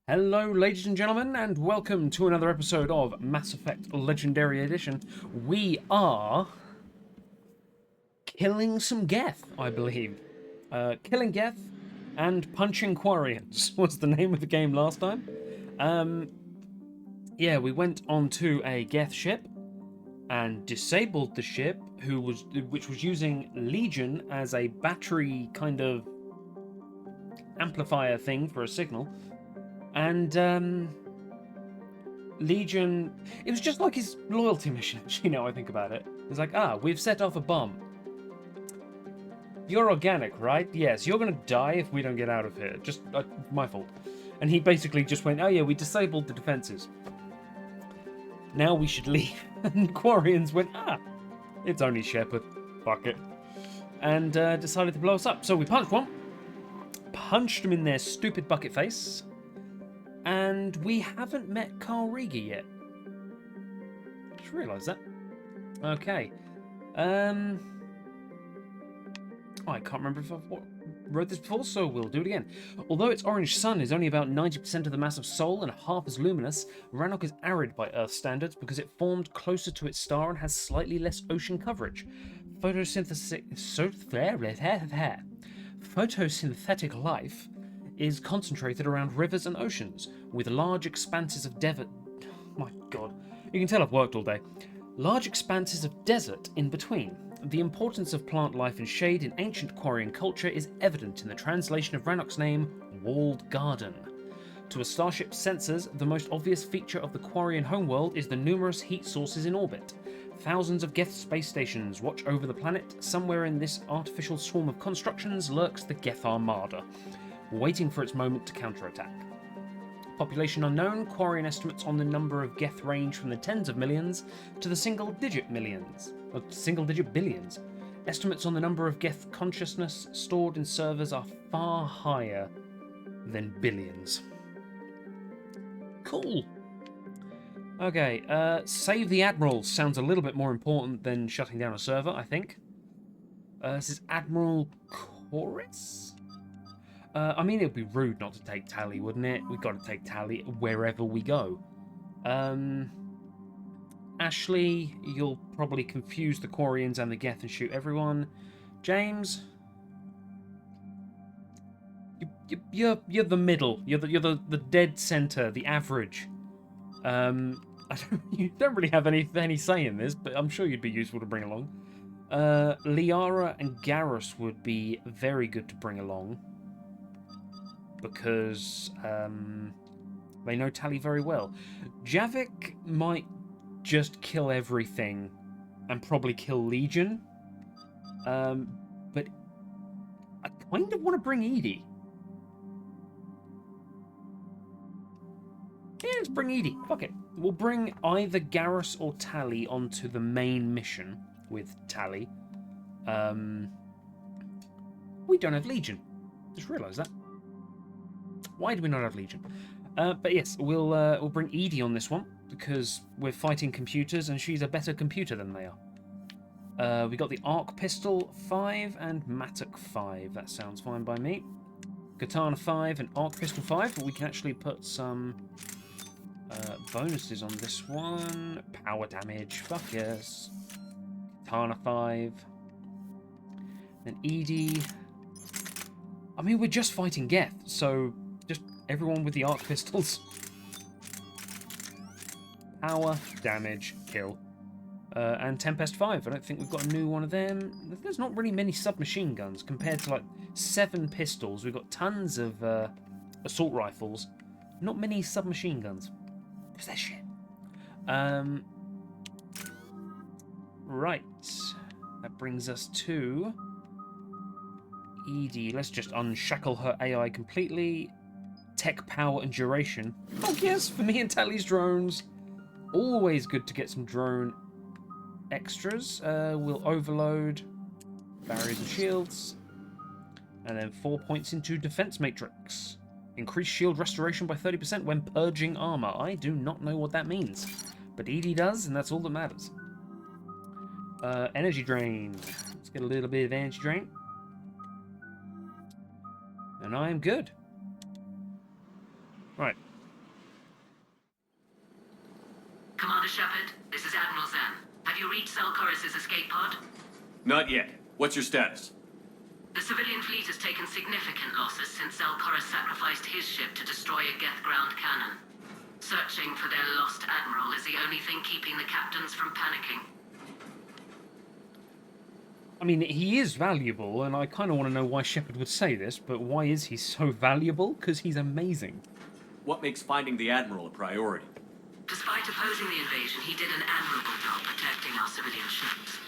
Hello, ladies and gentlemen, and welcome to another episode of Mass Effect Legendary Edition. We are killing some Geth, I believe. Killing Geth and punching Quarians was the name of the game last time. Yeah, we went onto a Geth ship and disabled the ship, which was using Legion as a battery kind of amplifier thing for a signal. And Legion, it was just like his loyalty mission, actually, now I think about it. It's like, we've set off a bomb. You're organic, right? Yes, you're gonna die if we don't get out of here. Just, my fault. And he basically just went, oh yeah, we disabled the defenses. Now we should leave. And Quarians went, it's only Shepard. Fuck it. And decided to blow us up. So we punched one. Punched them in their stupid bucket face. And we haven't met Carl Rieger yet. Just realised that. Okay. I can't remember if I've wrote this before, so we'll do it again. Although its orange sun is only about 90% of the mass of Sol and half as luminous, Rannoch is arid by Earth standards because it formed closer to its star and has slightly less ocean coverage. Photosynthetic life is concentrated around rivers and oceans, with large expanses of desert. My God, you can tell I've worked all day. Large expanses of desert in between. The importance of plant life and shade in ancient Quarian culture is evident in the translation of Rannoch's name, Walled Garden. To a starship's sensors, the most obvious feature of the Quarian homeworld is the numerous heat sources in orbit. Thousands of Geth space stations watch over the planet. Somewhere in this artificial swarm of constructions lurks the Geth Armada, waiting for its moment to counterattack. Population unknown, Quarian estimates on the number of Geth range from the tens of millions to the single-digit millions, or single-digit billions. Estimates on the number of Geth consciousness stored in servers are far higher than billions. Cool. Okay, save the Admiral sounds a little bit more important than shutting down a server, I think. This is Admiral Chorus? I mean, it would be rude not to take Tally, wouldn't it? We've got to take Tally wherever we go. Ashley, you'll probably confuse the Quarians and the Geth and shoot everyone. James, you're the middle. You're the dead center, the average. You don't really have any say in this, but I'm sure you'd be useful to bring along. Liara and Garrus would be very good to bring along, because they know Tally very well. Javik might just kill everything and probably kill Legion. But I kind of want to bring Edie. Yeah, let's bring Edie. Fuck it. We'll bring either Garrus or Tally onto the main mission with Tally. We don't have Legion. Just realised that. Why do we not have Legion? But yes, we'll bring Edie on this one, because we're fighting computers and she's a better computer than they are. We got the Arc Pistol 5 and Matuk 5. That sounds fine by me. Katana 5 and Arc Pistol 5, but we can actually put some bonuses on this one. Power damage, fuck yes. Katana 5. Then Edie. I mean, we're just fighting Geth, so just everyone with the arc pistols. Power, damage, kill. And Tempest 5. I don't think we've got a new one of them. There's not really many submachine guns compared to like 7 pistols. We've got tons of assault rifles. Not many submachine guns. Because they're shit. Right. That brings us to Edie. Let's just unshackle her AI completely. Tech, power, and duration. Oh yes, for me and Tally's drones. Always good to get some drone extras. We'll overload barriers and shields. And then 4 points into defense matrix. Increase shield restoration by 30% when purging armor. I do not know what that means. But Edie does, and that's all that matters. Energy drain. Let's get a little bit of energy drain. And I am good. Right. Salcoris' escape pod? Not yet. What's your status? The civilian fleet has taken significant losses since Salcoris sacrificed his ship to destroy a Geth ground cannon. Searching for their lost admiral is the only thing keeping the captains from panicking. I mean, he is valuable, and I kind of want to know why Shepard would say this, but why is he so valuable? Because he's amazing. What makes finding the Admiral a priority? Despite opposing the invasion, he did an admirable job protecting our civilian ships.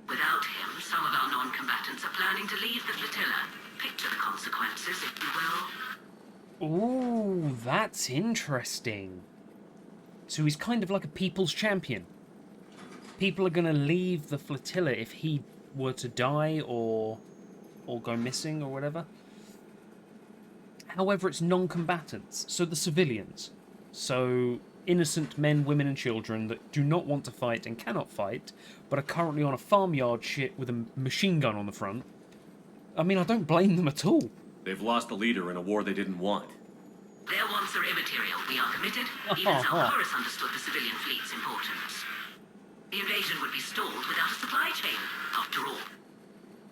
Without him, some of our non-combatants are planning to leave the flotilla. Picture the consequences, if you will. Ooh, that's interesting. So he's kind of like a people's champion. People are going to leave the flotilla if he were to die or go missing or whatever. However, it's non-combatants, so the civilians. So innocent men, women and children that do not want to fight and cannot fight, but are currently on a farmyard ship with a machine gun on the front. I mean, I don't blame them at all. They've lost a leader in a war they didn't want. Their wants are immaterial. We are committed. Even Salcoris understood the civilian fleet's importance. The invasion would be stalled without a supply chain, after all.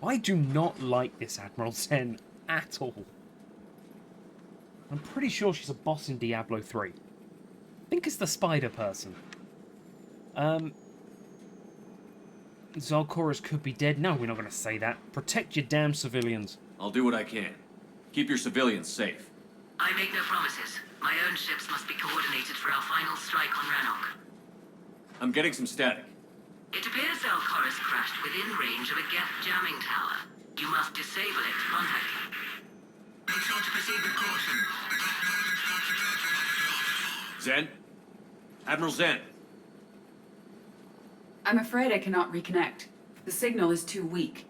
I do not like this Admiral Zen at all. I'm pretty sure she's a boss in Diablo 3. I think it's the spider person. Zalcoris could be dead. No, we're not going to say that. Protect your damn civilians. I'll do what I can. Keep your civilians safe. I make no promises. My own ships must be coordinated for our final strike on Rannoch. I'm getting some static. It appears Zalcoris crashed within range of a Geth jamming tower. You must disable it to contact him. Make sure to proceed with caution. Zen? Admiral Zen? I'm afraid I cannot reconnect. The signal is too weak.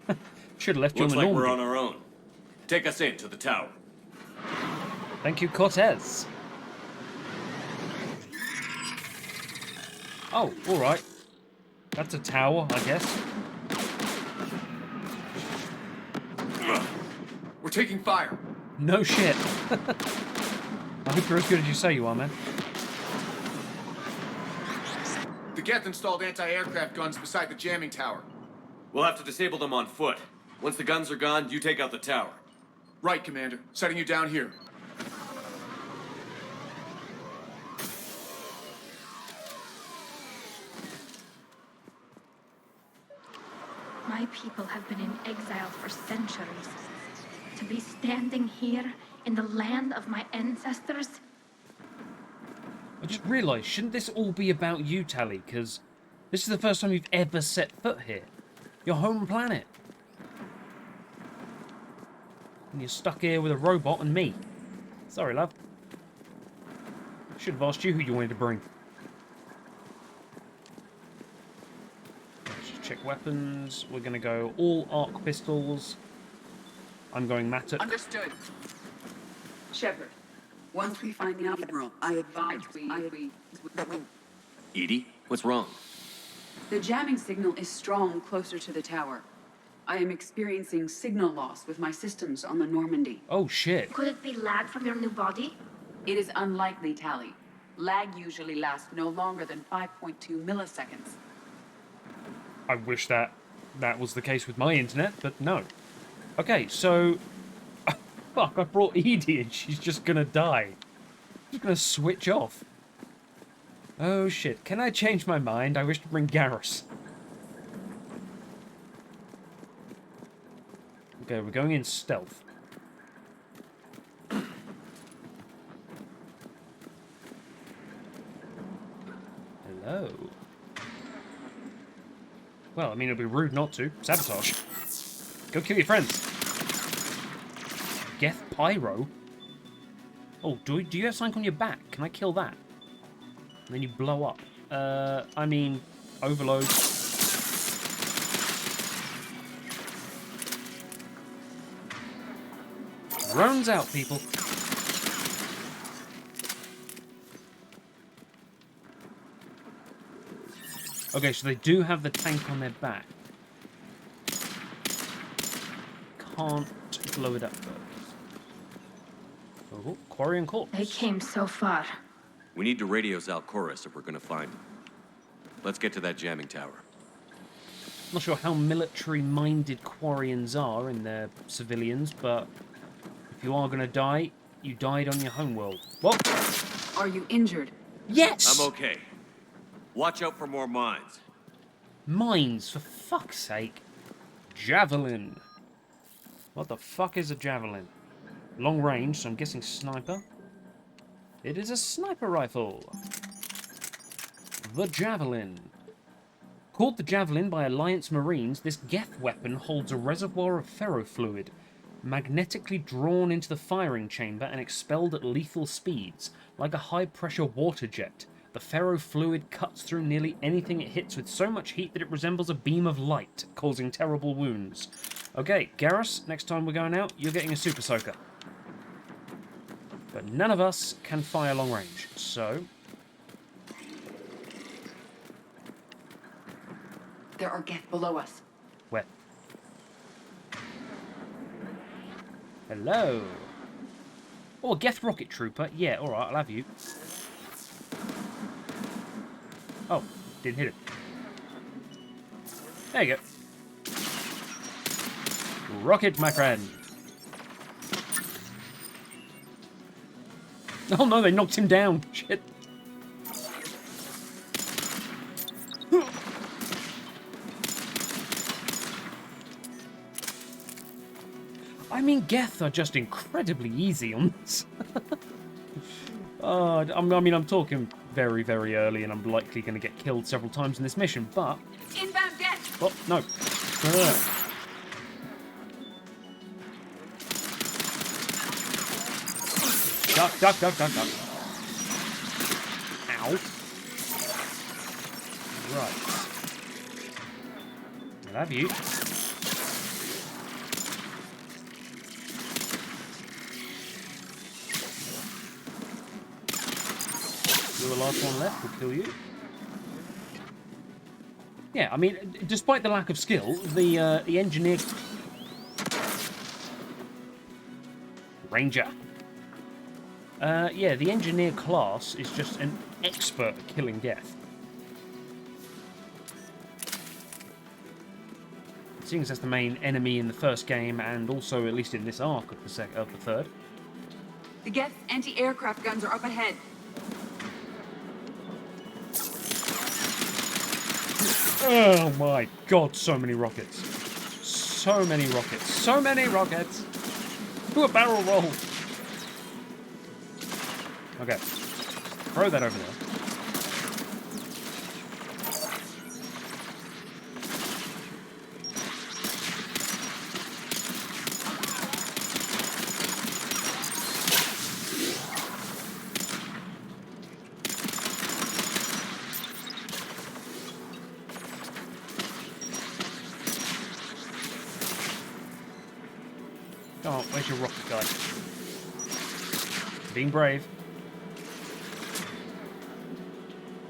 Should have left you on Looks the like we're Normandy. on our own. Take us in to the tower. Thank you, Cortez. Oh, alright. That's a tower, I guess. We're taking fire. No shit. I hope you're as good as you say you are, man. The Geth installed anti-aircraft guns beside the jamming tower. We'll have to disable them on foot. Once the guns are gone, you take out the tower. Right, Commander. Setting you down here. My people have been in exile for centuries. To be standing here in the land of my ancestors? I just realised, shouldn't this all be about you, Tali? Because this is the first time you've ever set foot here. Your home planet. And you're stuck here with a robot and me. Sorry, love. Should have asked you who you wanted to bring. Let's just check weapons. We're going to go all arc pistols. I'm going Matuk. Understood. Shepard, once we find the Admiral, I advise we... Edie, what's wrong? The jamming signal is strong closer to the tower. I am experiencing signal loss with my systems on the Normandy. Oh, shit. Could it be lag from your new body? It is unlikely, Tali. Lag usually lasts no longer than 5.2 milliseconds. I wish that was the case with my internet, but no. Okay, so... Fuck, I brought Edie and she's just gonna die. She's gonna switch off. Oh shit, can I change my mind? I wish to bring Garrus. Okay, we're going in stealth. Hello. Well, I mean, it'd be rude not to. Sabotage. Go kill your friends. Geth Pyro? Oh, do you have something on your back? Can I kill that? And then you blow up. I mean, overload. Drones out, people. Okay, so they do have the tank on their back. Can't blow it up, though. Oh, quarry and corpse. They came so far. We need to radio Zalcoris if we're gonna find him. Let's get to that jamming tower. Not sure how military-minded Quarians are in their civilians, but if you are going to die, you died on your homeworld. What? Are you injured? Yes! I'm okay. Watch out for more mines. Mines, for fuck's sake. Javelin. What the fuck is a javelin? Long range, so I'm guessing sniper. It is a sniper rifle. The javelin. Called the Javelin by Alliance Marines, this Geth weapon holds a reservoir of ferrofluid, magnetically drawn into the firing chamber and expelled at lethal speeds, like a high-pressure water jet. The ferrofluid cuts through nearly anything it hits with so much heat that it resembles a beam of light, causing terrible wounds. Okay, Garrus, next time we're going out, you're getting a Super Soaker. But none of us can fire long range, so... There are Geth below us. Where? Hello. Oh, a Geth rocket trooper. Yeah, alright, I'll have you. Oh, didn't hit it. There you go. Rocket, my friend. Oh no, they knocked him down. Shit. I mean, Geth are just incredibly easy on this. I mean, I'm talking very, very early, and I'm likely going to get killed several times in this mission, but... Inbound Geth! Oh, no. Duck, duck, duck, duck, duck. Ow. Right. I'll have you. You're the last one left, we'll kill you. Yeah, I mean, despite the lack of skill, the engineer... Ranger. Yeah, the engineer class is just an expert at killing Geth. Seeing as that's the main enemy in the first game, and also at least in this arc of the third. The Geth's anti-aircraft guns are up ahead. Oh my god, so many rockets. So many rockets. So many rockets! Do a barrel roll! Okay. Throw that over there. Oh, where's your rocket guy? Being brave.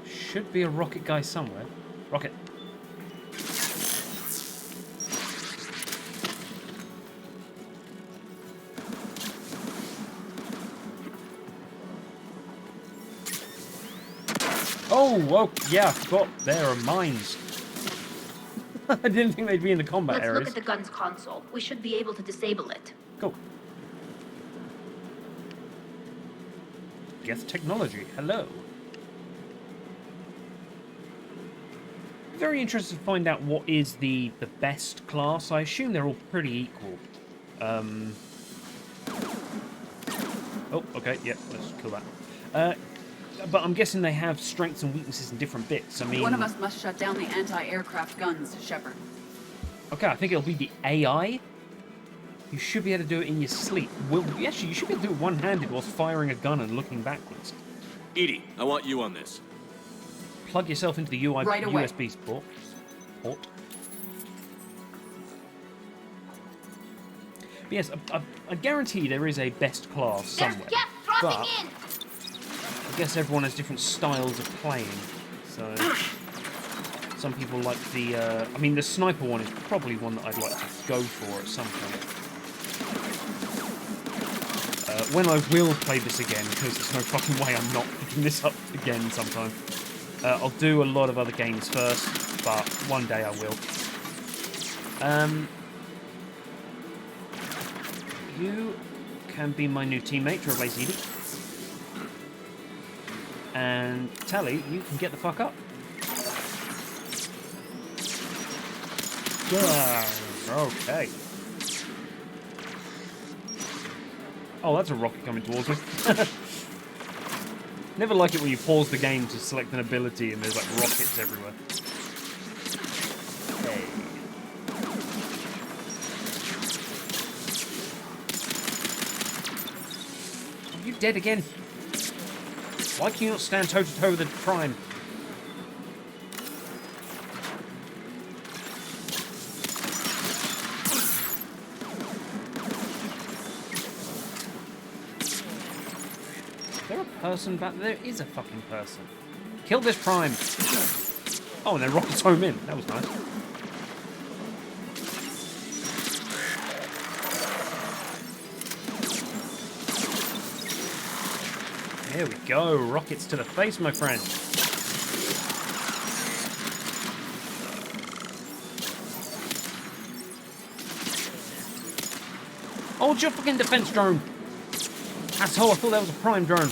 Should be a rocket guy somewhere. Rocket. Oh, yeah, I forgot. There are mines. I didn't think they'd be in the combat Let's areas. look at the gun's console. We should be able to disable it. Cool. Geth technology. Hello. Very interested to find out what is the best class. I assume they're all pretty equal. Oh, okay, yeah, let's kill that. But I'm guessing they have strengths and weaknesses in different bits. I mean... One of us must shut down the anti-aircraft guns, Shepard. Okay, I think it'll be the AI. You should be able to do it in your sleep. Well, actually, you should be able to do it one-handed whilst firing a gun and looking backwards. Edie, I want you on this. Plug yourself into the Right away. USB port. But yes, I guarantee there is a best class somewhere. There's Geth dropping But in! I guess everyone has different styles of playing. So some people like the... I mean, the sniper one is probably one that I'd like to go for at some point. When I will play this again, because there's no fucking way I'm not picking this up again sometime. I'll do a lot of other games first, but one day I will. You can be my new teammate, Trailblaze Edie. And Tally, you can get the fuck up. Okay. Oh, that's a rocket coming towards me. Never like it when you pause the game to select an ability and there's like rockets everywhere. Hey. Are you dead again? Why can you not stand toe to toe with the Prime? Is there a person back there? There is a fucking person. Kill this Prime. Oh, and then rockets home in. That was nice. There we go. Rockets to the face, my friend. Oh, it's your fucking defense drone. Asshole, I thought that was a Prime drone.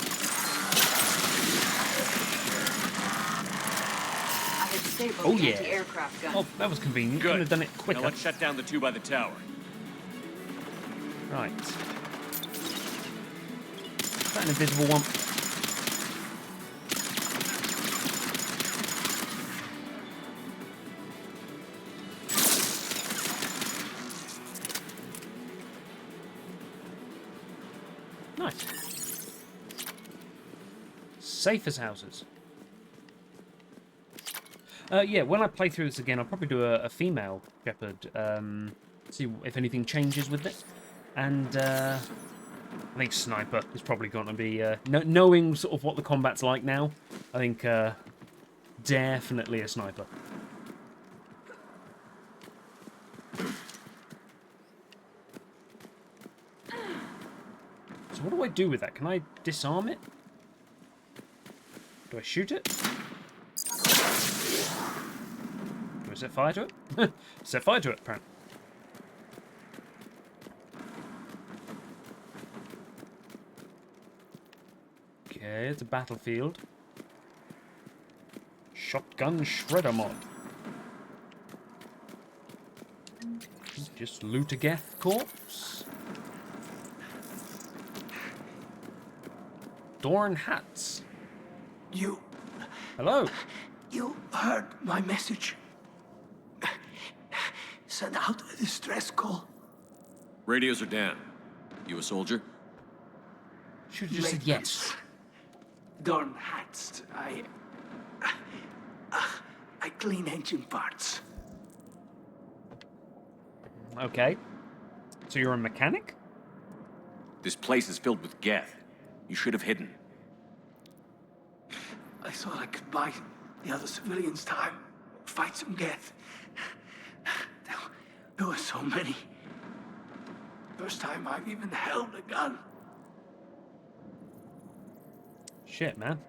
I had disabled Oh, the yeah. anti-aircraft gun. Oh, that was convenient. Good. Couldn't have done it quicker. Now let's shut down the two by the tower. Right. Is that an invisible one? Nice. Safe as houses. Yeah, when I play through this again, I'll probably do a female Shepherd. See if anything changes with it. And I think Sniper is probably going to be... knowing sort of what the combat's like now, I think definitely a Sniper. So what do I do with that? Can I disarm it? Do I shoot it? Do I set fire to it? Set fire to it, apparently. Okay, it's a battlefield. Shotgun shredder mod. Just loot a Geth corpse. Dorn hats. You Hello. heard my message. Send out a distress call. Radios are down. You a soldier? Should have just said yes. Dorn hats. I clean engine parts. Okay. So you're a mechanic? This place is filled with Geth. You should have hidden. I thought I could buy the other civilians time. Fight some Geth. There were so many. First time I've even held a gun. Shit, man.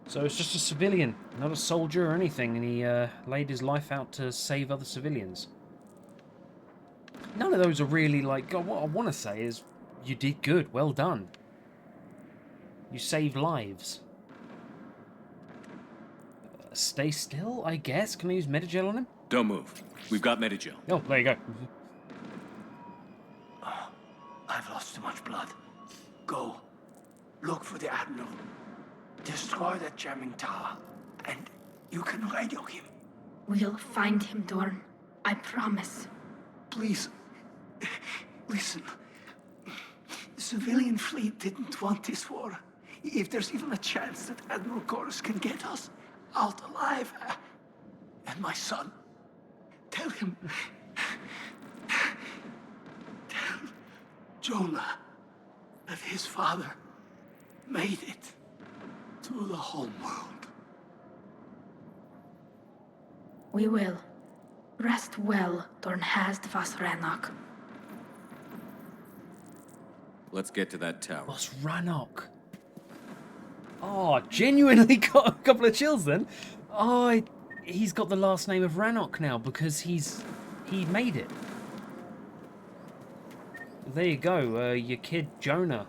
So it's just a civilian, not a soldier or anything, and he laid his life out to save other civilians. None of those are really like... God, what I want to say is, you did good, well done. You saved lives. Stay still, I guess? Can I use Metagel on him? Don't move. We've got Metagel. Oh, there you go. I've lost too much blood. Go. Look for the Admiral. Destroy that jamming tower. And you can radio him. We'll find him, Dorn. I promise. Please. Listen. The civilian fleet didn't want this war. If there's even a chance that Admiral Chorus can get us out alive. And my son. Tell him. Tell Jonah that his father made it to the home world. We will. Rest well, Dorn Hast vas Rannoch. Let's get to that tower. What's Rannoch? Oh, genuinely got a couple of chills then. Oh, he's got the last name of Rannoch now because he he made it. There you go, your kid Jonah.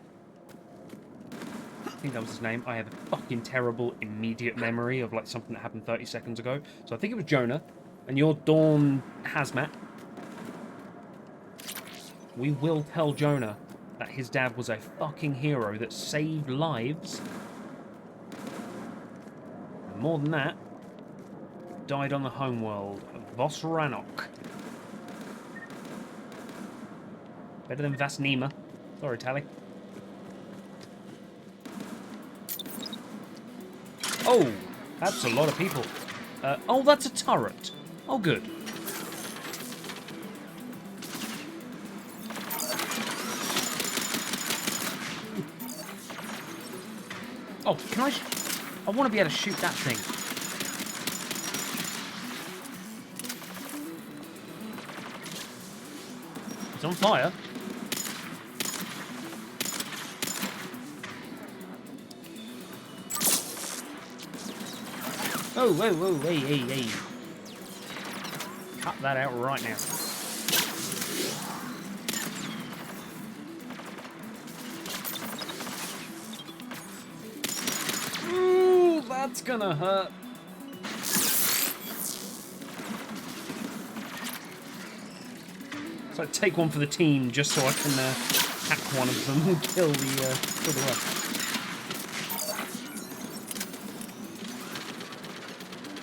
I think that was his name. I have a fucking terrible immediate memory of like something that happened 30 seconds ago. So I think it was Jonah. And you're Dawn Hazmat. We will tell Jonah that his dad was a fucking hero that saved lives. And more than that, died on the homeworld of Vos Ranok. Better than Vasnima. Sorry, Tally. Oh, that's a lot of people. Oh, that's a turret. Oh, good. Oh, can I... I want to be able to shoot that thing. It's on fire. Oh, whoa, whoa, hey. Cut that out right now. Ooh, that's gonna hurt. So I take one for the team just so I can hack one of them and kill the rest.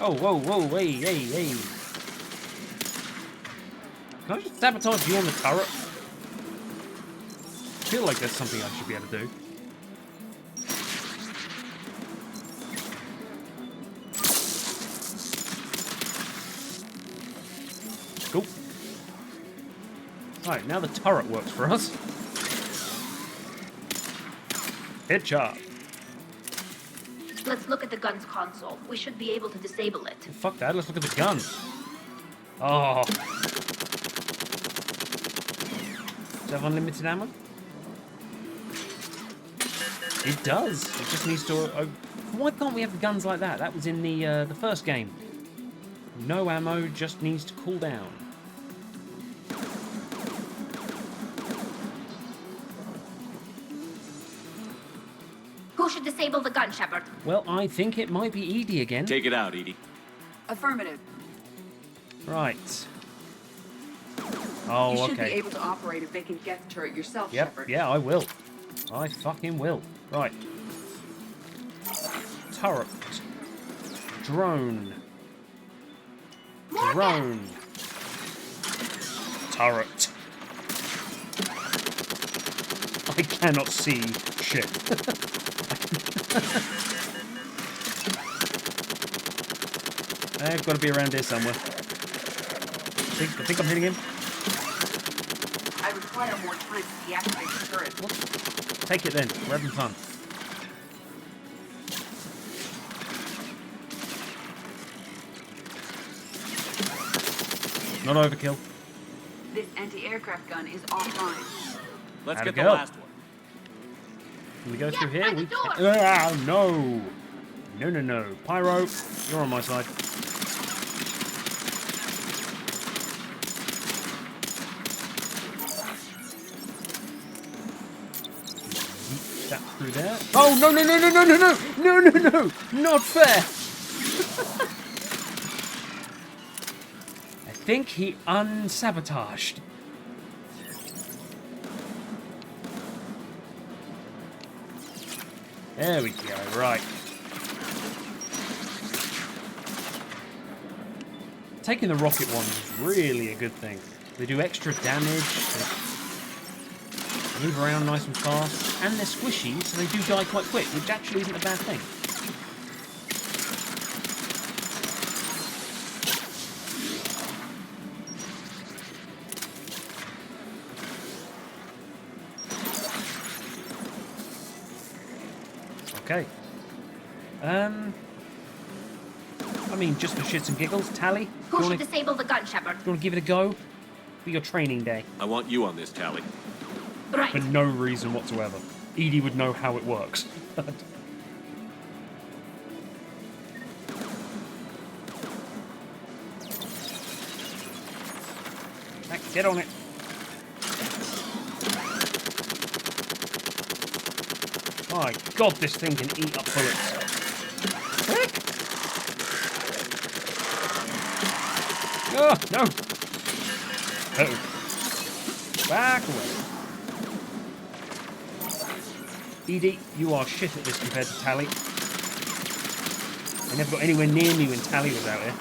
Oh, whoa, hey. Can I just sabotage you on the turret? I feel like there's something I should be able to do. Cool. Alright, now the turret works for us. Headshot. Let's look at the gun's console. We should be able to disable it. Fuck that, let's look at the gun. Oh. Does it have unlimited ammo? It does. It just needs to... why can't we have guns like that? That was in the first game. No ammo, just needs to cool down. Who should disable the gun, Shepard? Well, I think it might be Edie again. Take it out, Edie. Affirmative. Right. Oh, You should okay. be able to operate a vacant Geth turret yourself, Yep, Shepard. yeah, I will. I fucking will. Right. Turret. Drone. Drone. Turret. I cannot see shit. I've got to be around here somewhere. I think I'm hitting him. I require more time to deactivate the turret. Take it then. We're having fun. Not overkill. This anti-aircraft gun is offline. Let's How'd get it the go? last one. Can we go Yeah, through here? by the We door. can... Ah, no! No. Pyro, you're on my side. Yeet that through there. Oh, no! No! Not fair! I think he unsabotaged. There we go, right. Taking the rocket ones is really a good thing. They do extra damage, they move around nice and fast, and they're squishy, so they do die quite quick, which actually isn't a bad thing. Okay. I mean, just for shits and giggles, Tally, do Who you should want to disable the gun, Shepard? give it a go? For your training day. I want you on this, Tally. Right. For no reason whatsoever. Edie would know how it works. Get on it. My God, this thing can eat up bullets. Heck? Oh, no. Uh-oh. Back away. Edie, you are shit at this compared to Tally. I never got anywhere near me when Tally was out here.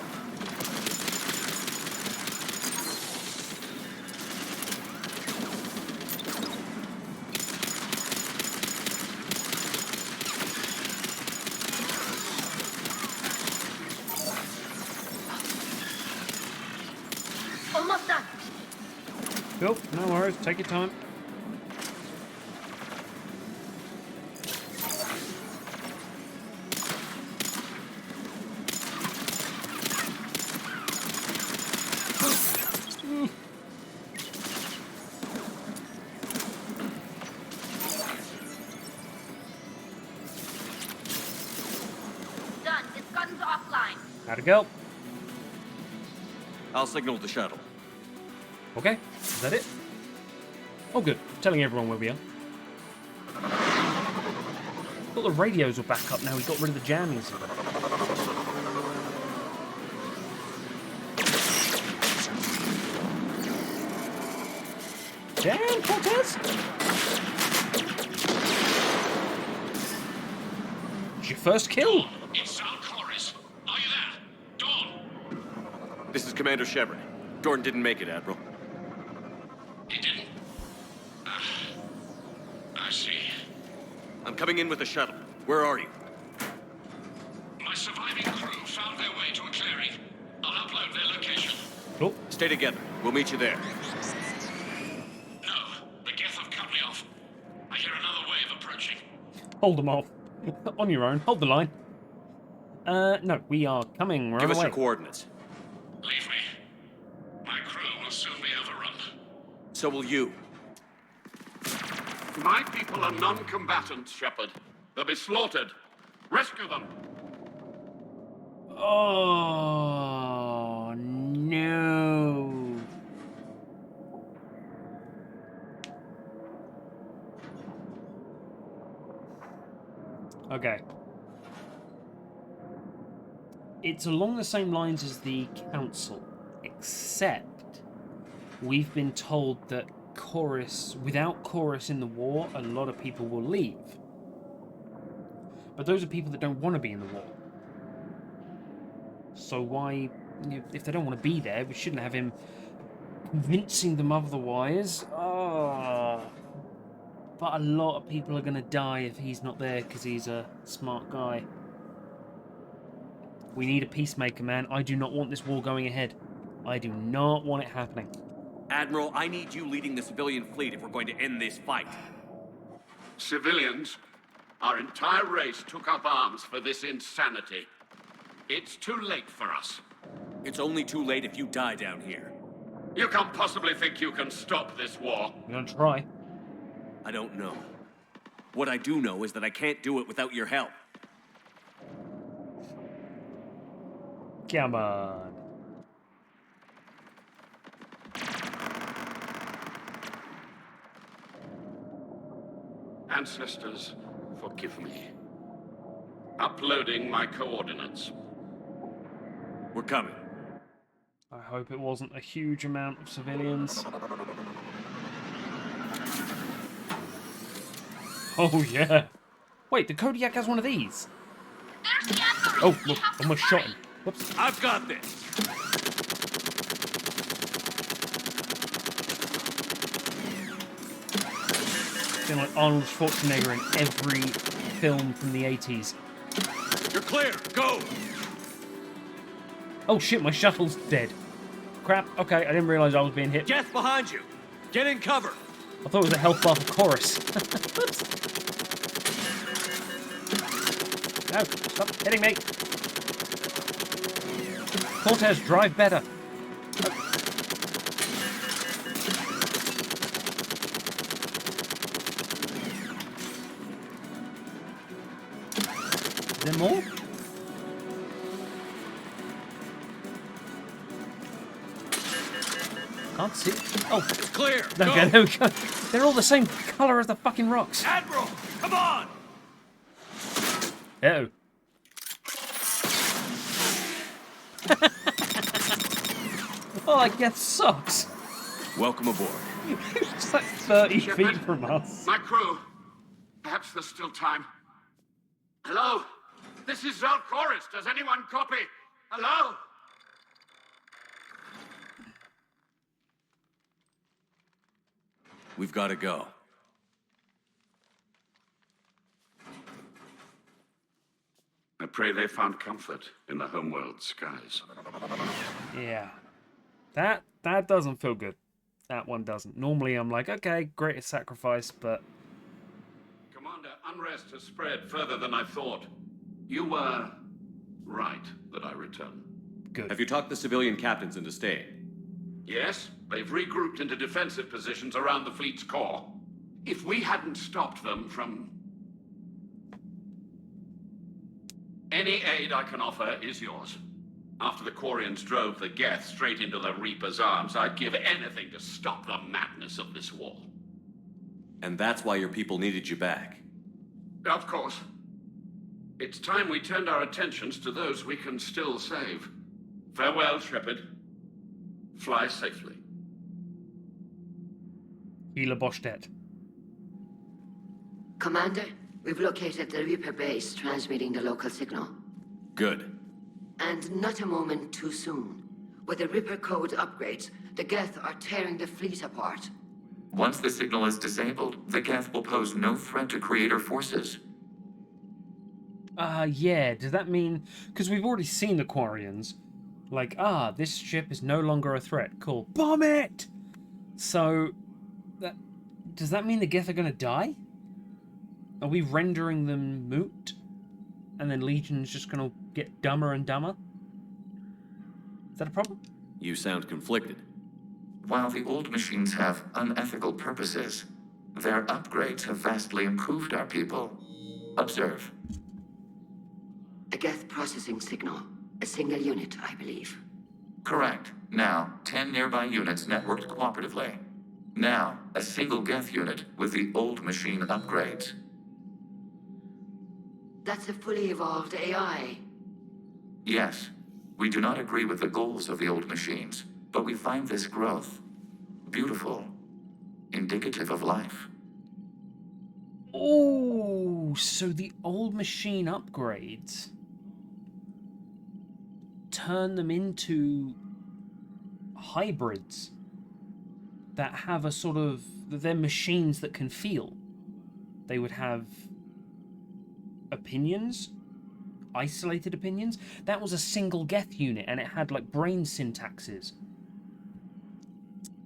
Almost done. Cool, no worries, take your time. Done. This gun's offline. How'd it go? I'll signal the shuttle. Okay, is that it? Oh good, telling everyone where we are. Thought the radios were back up now, we got rid of the jammies. Damn, Cortez! It's your first kill! It's Sal Chorus. Are you there? Dawn! This is Commander Shepard. Gordon didn't make it, Admiral. He didn't? I see. I'm coming in with the shuttle. Where are you? My surviving crew found their way to a clearing. I'll upload their location. Cool. Stay together. We'll meet you there. No, the Geth have cut me off. I hear another wave approaching. Hold them off. On your own, hold the line. No, we are coming. We're Give on us our your way. coordinates. Leave me. My crew will soon be overrun. So will you. My people are non-combatants, Shepard. They'll be slaughtered. Rescue them. Oh no. Okay. It's along the same lines as the Council, except we've been told that without Chorus in the war, a lot of people will leave. But those are people that don't want to be in the war. So why, if they don't want to be there, we shouldn't have him convincing them otherwise. Oh. But a lot of people are going to die if he's not there because he's a smart guy. We need a peacemaker, man. I do not want this war going ahead. I do not want it happening. Admiral, I need you leading the civilian fleet if we're going to end this fight. Civilians, our entire race took up arms for this insanity. It's too late for us. It's only too late if you die down here. You can't possibly think you can stop this war. I'm going to try. I don't know. What I do know is that I can't do it without your help. Come on. Ancestors, forgive me. Uploading my coordinates. We're coming. I hope it wasn't a huge amount of civilians. Oh, yeah. Wait, the Kodiak has one of these. There's the Admiral. Oh, look, almost shot him. Whoops. I've got this. Been like Arnold Schwarzenegger in every film from the 80s. You're clear. Go. Oh shit, my shuttle's dead. Crap, okay, I didn't realise I was being hit. Geth behind you. Get in cover. I thought it was a health bar for Chorus. Whoops. No, stop hitting me. Cortez, drive better. Is there more? Can't see. Oh, It's clear. okay, Go. there we go. They're all the same color as the fucking rocks. Admiral, come on! Uh-oh. Oh, that Geth sucks. Welcome aboard. It's like 30 feet from us. My crew. Perhaps there's still time. Hello? This is Zalcoris. Does anyone copy? Hello? We've got to go. I pray they found comfort in the homeworld skies. Yeah. That doesn't feel good. That one doesn't. Normally I'm like, okay, greatest sacrifice, but... Commander, unrest has spread further than I thought. You were right that I return. Good. Have you talked the civilian captains into staying? Yes, they've regrouped into defensive positions around the fleet's core. If we hadn't stopped them from... Any aid I can offer is yours. After the Quarians drove the Geth straight into the Reaper's arms, I'd give anything to stop the madness of this war. And that's why your people needed you back. Of course. It's time we turned our attentions to those we can still save. Farewell, Shepard. Fly safely. Hila Boschtet. Commander, we've located the Reaper base transmitting the local signal. Good. And not a moment too soon. With the Reaper code upgrades, the Geth are tearing the fleet apart. Once the signal is disabled, the Geth will pose no threat to Creator forces. Yeah, does that mean... Because we've already seen the Quarians. Like, this ship is no longer a threat. Cool. Bomb it! So, does that mean the Geth are going to die? Are we rendering them moot? And then Legion's just going to get dumber and dumber? Is that a problem? You sound conflicted. While the old machines have unethical purposes, their upgrades have vastly improved our people. Observe. A Geth processing signal. A single unit, I believe. Correct. Now, 10 nearby units networked cooperatively. Now, a single Geth unit with the old machine upgrades. That's a fully evolved AI. Yes, we do not agree with the goals of the old machines, but we find this growth beautiful, indicative of life. Oh, so the old machine upgrades turn them into hybrids that have a sort of... They're machines that can feel. They would have opinions, isolated opinions. That was a single Geth unit, and it had like brain syntaxes.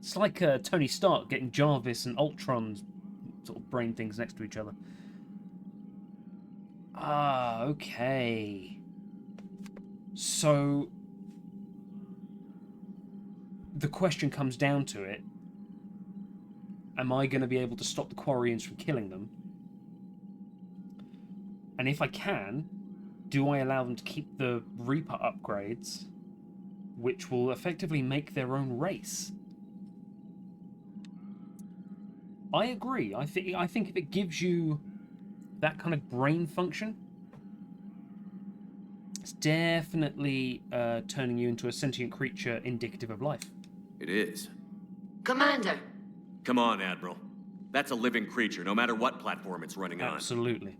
It's like Tony Stark getting Jarvis and Ultron's sort of brain things next to each other. Okay. So the question comes down to it: am I going to be able to stop the Quarians from killing them? And if I can, do I allow them to keep the Reaper upgrades, which will effectively make their own race? I agree. I think if it gives you that kind of brain function, it's definitely turning you into a sentient creature indicative of life. It is. Commander! Come on, Admiral. That's a living creature, no matter what platform it's running on. Absolutely.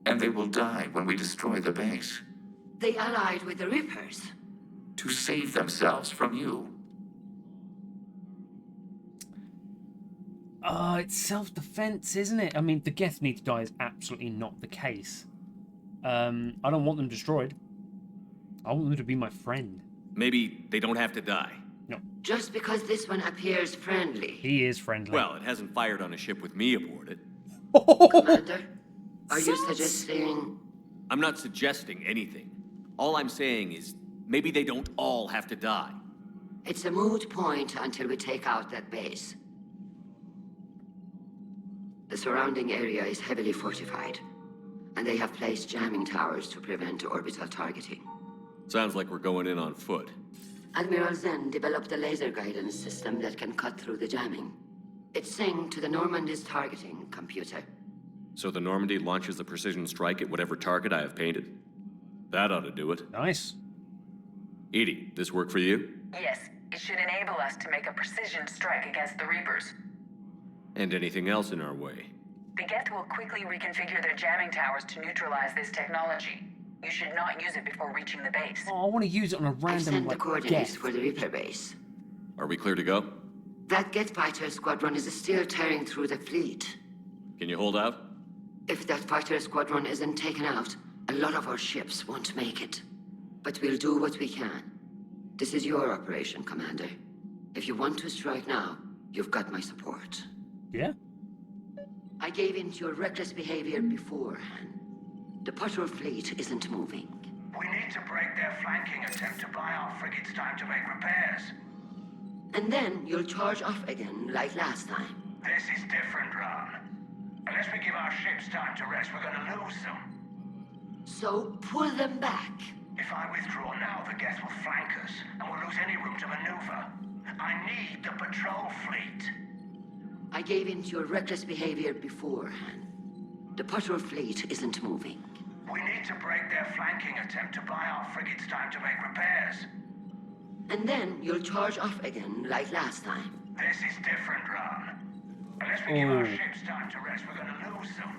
And they will die when we destroy the base. They allied with the Reapers. To save themselves from you. It's self-defense, isn't it? I mean, the Geth need to die is absolutely not the case. I don't want them destroyed. I want them to be my friend. Maybe they don't have to die. No. Just because this one appears friendly. He is friendly. Well, it hasn't fired on a ship with me aboard it. Commander, are you suggesting... I'm not suggesting anything. All I'm saying is, maybe they don't all have to die. It's a moot point until we take out that base. The surrounding area is heavily fortified, and they have placed jamming towers to prevent orbital targeting. Sounds like we're going in on foot. Admiral Zen developed a laser guidance system that can cut through the jamming. It's synced to the Normandy's targeting computer. So the Normandy launches a precision strike at whatever target I have painted. That ought to do it. Nice. Edie, this work for you? Yes, it should enable us to make a precision strike against the Reapers. And anything else in our way? The Geth will quickly reconfigure their jamming towers to neutralize this technology. You should not use it before reaching the base. Oh, I want to use it on a I random, sent the like, coordinates Geth. for the Reaper base. Are we clear to go? That Geth fighter squadron is still tearing through the fleet. Can you hold out? If that fighter squadron isn't taken out, a lot of our ships won't make it. But we'll do what we can. This is your operation, Commander. If you want to strike now, you've got my support. Yeah? I gave in to your reckless behavior beforehand. The patrol fleet isn't moving. We need to break their flanking attempt to buy our frigates time to make repairs. And then you'll charge off again, like last time. This is different, Ron. Unless we give our ships time to rest, we're gonna lose them. So pull them back. If I withdraw now, the Geth will flank us, and we'll lose any room to maneuver. I need the patrol fleet. I gave in to your reckless behavior beforehand. The patrol fleet isn't moving. We need to break their flanking attempt to buy our frigates time to make repairs. And then you'll charge off again, like last time. This is different, Ron. Unless we give our ships time to rest, we're gonna lose them.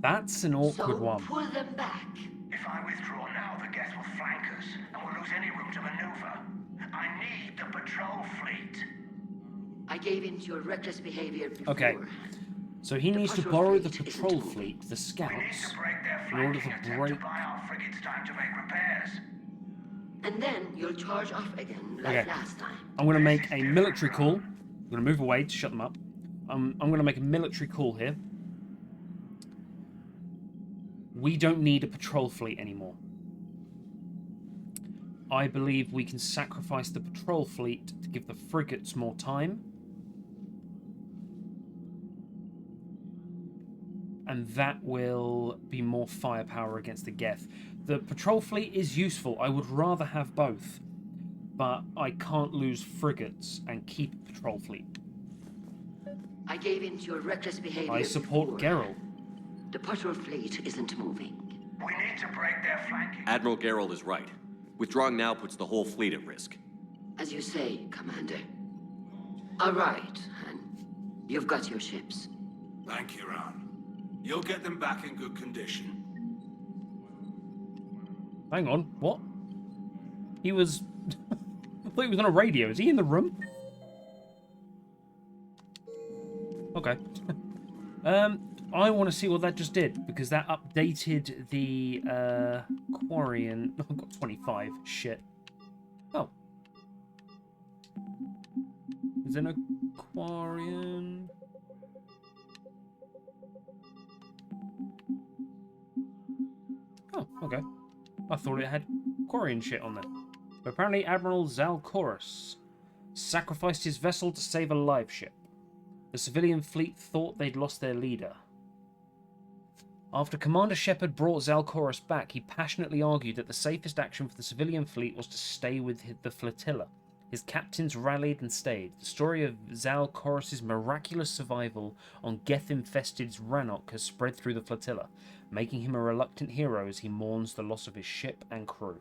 That's an awkward So one. pull them back. If I withdraw now, the Geth will flank us, and we'll lose any room to maneuver. I need the patrol fleet. I gave in to your reckless behavior beforehand. Okay. So he needs to patrol borrow the fleet patrol isn't fleet, the We need scouts, to break their in order flanking to attempt break... to buy our frigates time to make repairs. And then you'll charge off again, like Okay. last time. I'm going to make a military call. I'm going to move away to shut them up. I'm going to make a military call here. We don't need a patrol fleet anymore. I believe we can sacrifice the patrol fleet to give the frigates more time. And that will be more firepower against the Geth. The patrol fleet is useful. I would rather have both. But I can't lose frigates and keep a patrol fleet. I gave in to your reckless behavior I support beforehand. Geralt. The patrol fleet isn't moving. We need to break their flanking. Admiral Geralt is right. Withdrawing now puts the whole fleet at risk. As you say, Commander. All right, Han. You've got your ships. Thank you, Ron. You'll get them back in good condition. Hang on, what? He was... I thought he was on a radio. Is he in the room? Okay. I want to see what that just did, because that updated the Quarian... I've got 25. Shit. Oh. Is there no Quarian? Oh, okay. I thought it had Quarian shit on there. But apparently Admiral Zalcorus sacrificed his vessel to save a live ship. The civilian fleet thought they'd lost their leader. After Commander Shepard brought Zalcorus back, he passionately argued that the safest action for the civilian fleet was to stay with the flotilla. His captains rallied and stayed. The story of Zalcorus' miraculous survival on Geth-infested Rannoch has spread through the flotilla, making him a reluctant hero as he mourns the loss of his ship and crew.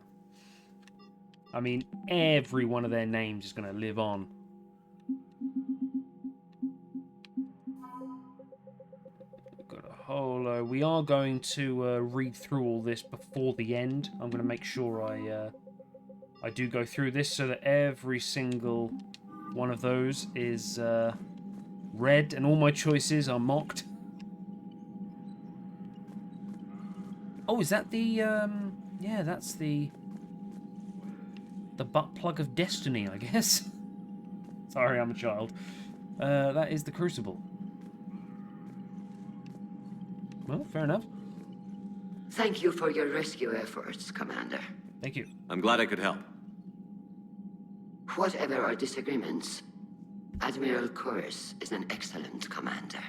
I mean, every one of their names is going to live on. Got a whole... we are going to read through all this before the end. I'm going to make sure I do go through this so that every single one of those is read and all my choices are mocked. Oh, is that the... yeah, that's the butt plug of destiny, I guess. Sorry, I'm a child. That is the Crucible. Well, fair enough. Thank you for your rescue efforts, Commander. Thank you. I'm glad I could help. Whatever our disagreements, Admiral Corus is an excellent commander.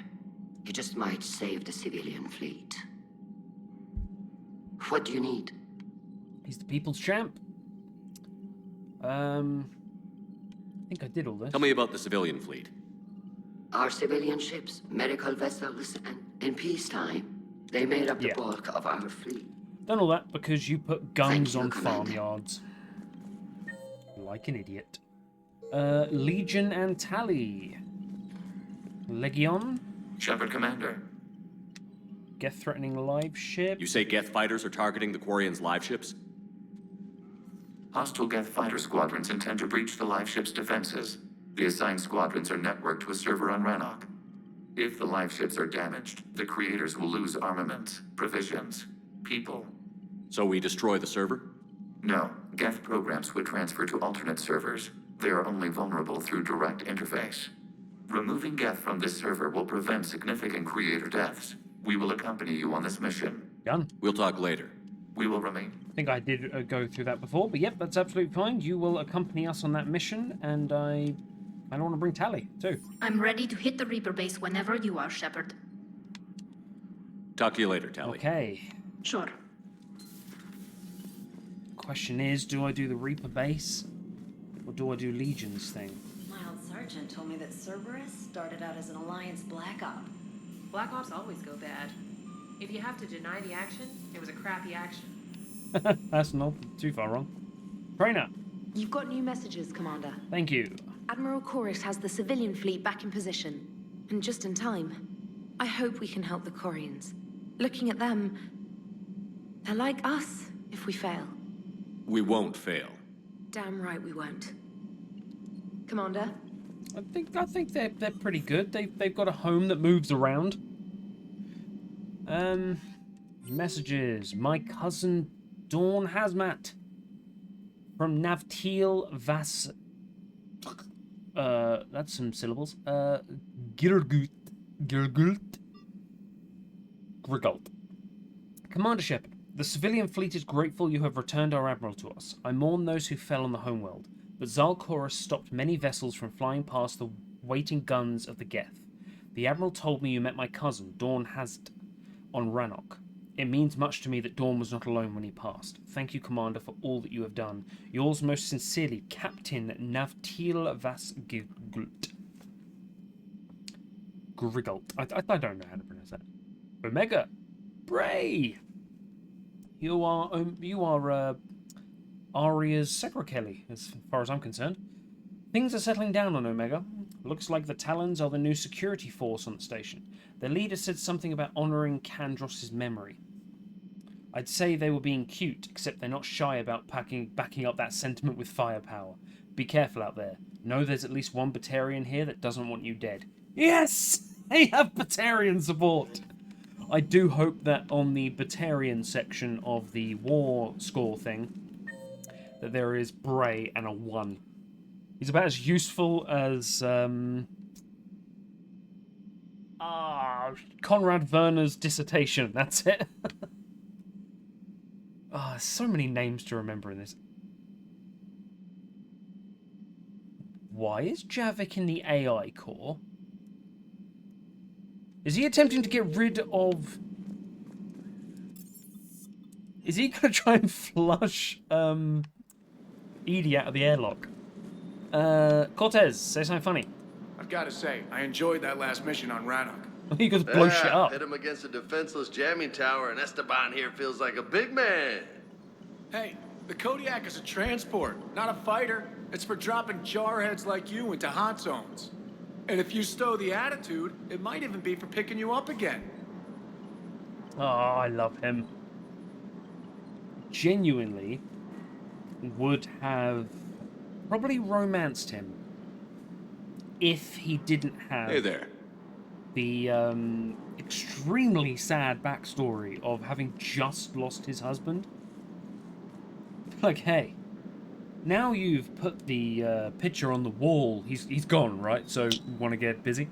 He just might save the civilian fleet. What do you need? He's the people's champ. think I did all this. Tell me about the civilian fleet. Our civilian ships, medical vessels, and in peacetime, they made up the bulk of our fleet. Done all that because you put guns you, on Commander. farmyards. Like an idiot. Legion and Tally. Legion? Shepard Commander. Geth threatening live ship. You say Geth fighters are targeting the Quarians' live ships? Hostile Geth fighter squadrons intend to breach the live ship's defenses. The assigned squadrons are networked to a server on Rannoch. If the live ships are damaged, the creators will lose armaments, provisions, people. So we destroy the server? No, Geth programs would transfer to alternate servers. They are only vulnerable through direct interface. Removing Geth from this server will prevent significant creator deaths. We will accompany you on this mission. Done. We'll talk later. We will remain. I think I did go through that before, but yep, that's absolutely fine. You will accompany us on that mission, and I want to bring Tally, too. I'm ready to hit the Reaper base whenever you are, Shepard. Talk to you later, Tally. Okay. Sure. Question is, do I do the Reaper base, or do I do Legion's thing? My old sergeant told me that Cerberus started out as an Alliance Black Op. Black Ops always go bad. If you have to deny the action, it was a crappy action. That's not too far wrong. Trainer. You've got new messages, Commander. Thank you. Admiral Chorus has the civilian fleet back in position. And just in time. I hope we can help the Quarians. Looking at them, they're like us if we fail. We won't fail. Damn right we won't. Commander? I think they're pretty good. They've got a home that moves around. Messages. My cousin Dawn Hazmat from Navtil Vas. That's some syllables. Girgult. Commander Shepard, the civilian fleet is grateful you have returned our admiral to us. I mourn those who fell on the homeworld, but Zalkorus stopped many vessels from flying past the waiting guns of the Geth. The admiral told me you met my cousin, Dawn Hazd, on Rannoch. It means much to me that Dawn was not alone when he passed. Thank you, Commander, for all that you have done. Yours most sincerely, Captain Navtil Vas Grigalt. I don't know how to pronounce that. Omega. Bray. You are Aria's secretary, as far as I'm concerned. Things are settling down on Omega. Looks like the Talons are the new security force on the station. Their leader said something about honouring Kandros' memory. I'd say they were being cute, except they're not shy about backing up that sentiment with firepower. Be careful out there. Know there's at least one Batarian here that doesn't want you dead. Yes! They have Batarian support! I do hope that on the Batarian section of the war score thing, that there is Bray and a 1. He's about as useful as Conrad Werner's dissertation. That's it. So many names to remember in this. Why is Javik in the AI core? Is he attempting to get rid of... Is he going to try and flush Edie out of the airlock? Cortez, say something funny. I've got to say, I enjoyed that last mission on Rannoch. He goes blow shit up. Hit him against a defenseless jamming tower, and Esteban here feels like a big man. Hey, the Kodiak is a transport, not a fighter. It's for dropping jarheads like you into hot zones. And if you stow the attitude, it might even be for picking you up again. Oh, I love him. Genuinely would have probably romanced him if he didn't have Hey there. the extremely sad backstory of having just lost his husband. Like, hey, now you've put the picture on the wall, he's gone, right? So, want to get busy?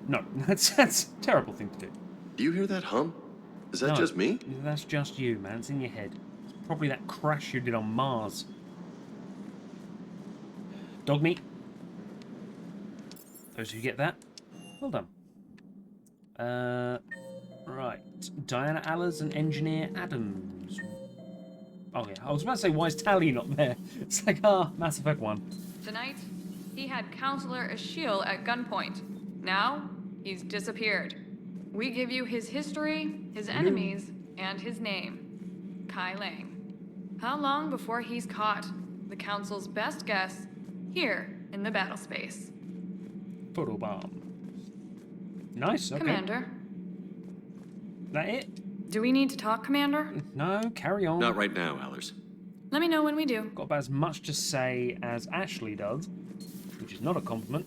No, that's a terrible thing to do. Do you hear that hum? Is that just me? That's just you, man. It's in your head. It's probably that crash you did on Mars. Dog meat. Those who get that, well done. Right. Diana Allers and Engineer Adams. Oh yeah, I was about to say, why is Tally not there? It's like, Mass Effect 1. Tonight, He had Counselor Ashiel at gunpoint. Now, he's disappeared. We give you his history, his enemies, and his name. Kai Lang. How long before he's caught? The Council's best guess, here in the battle space. Photo bomb. Nice, okay. Commander. That it? Do we need to talk, Commander? No, carry on. Not right now, Alice. Let me know when we do. Got about as much to say as Ashley does, which is not a compliment.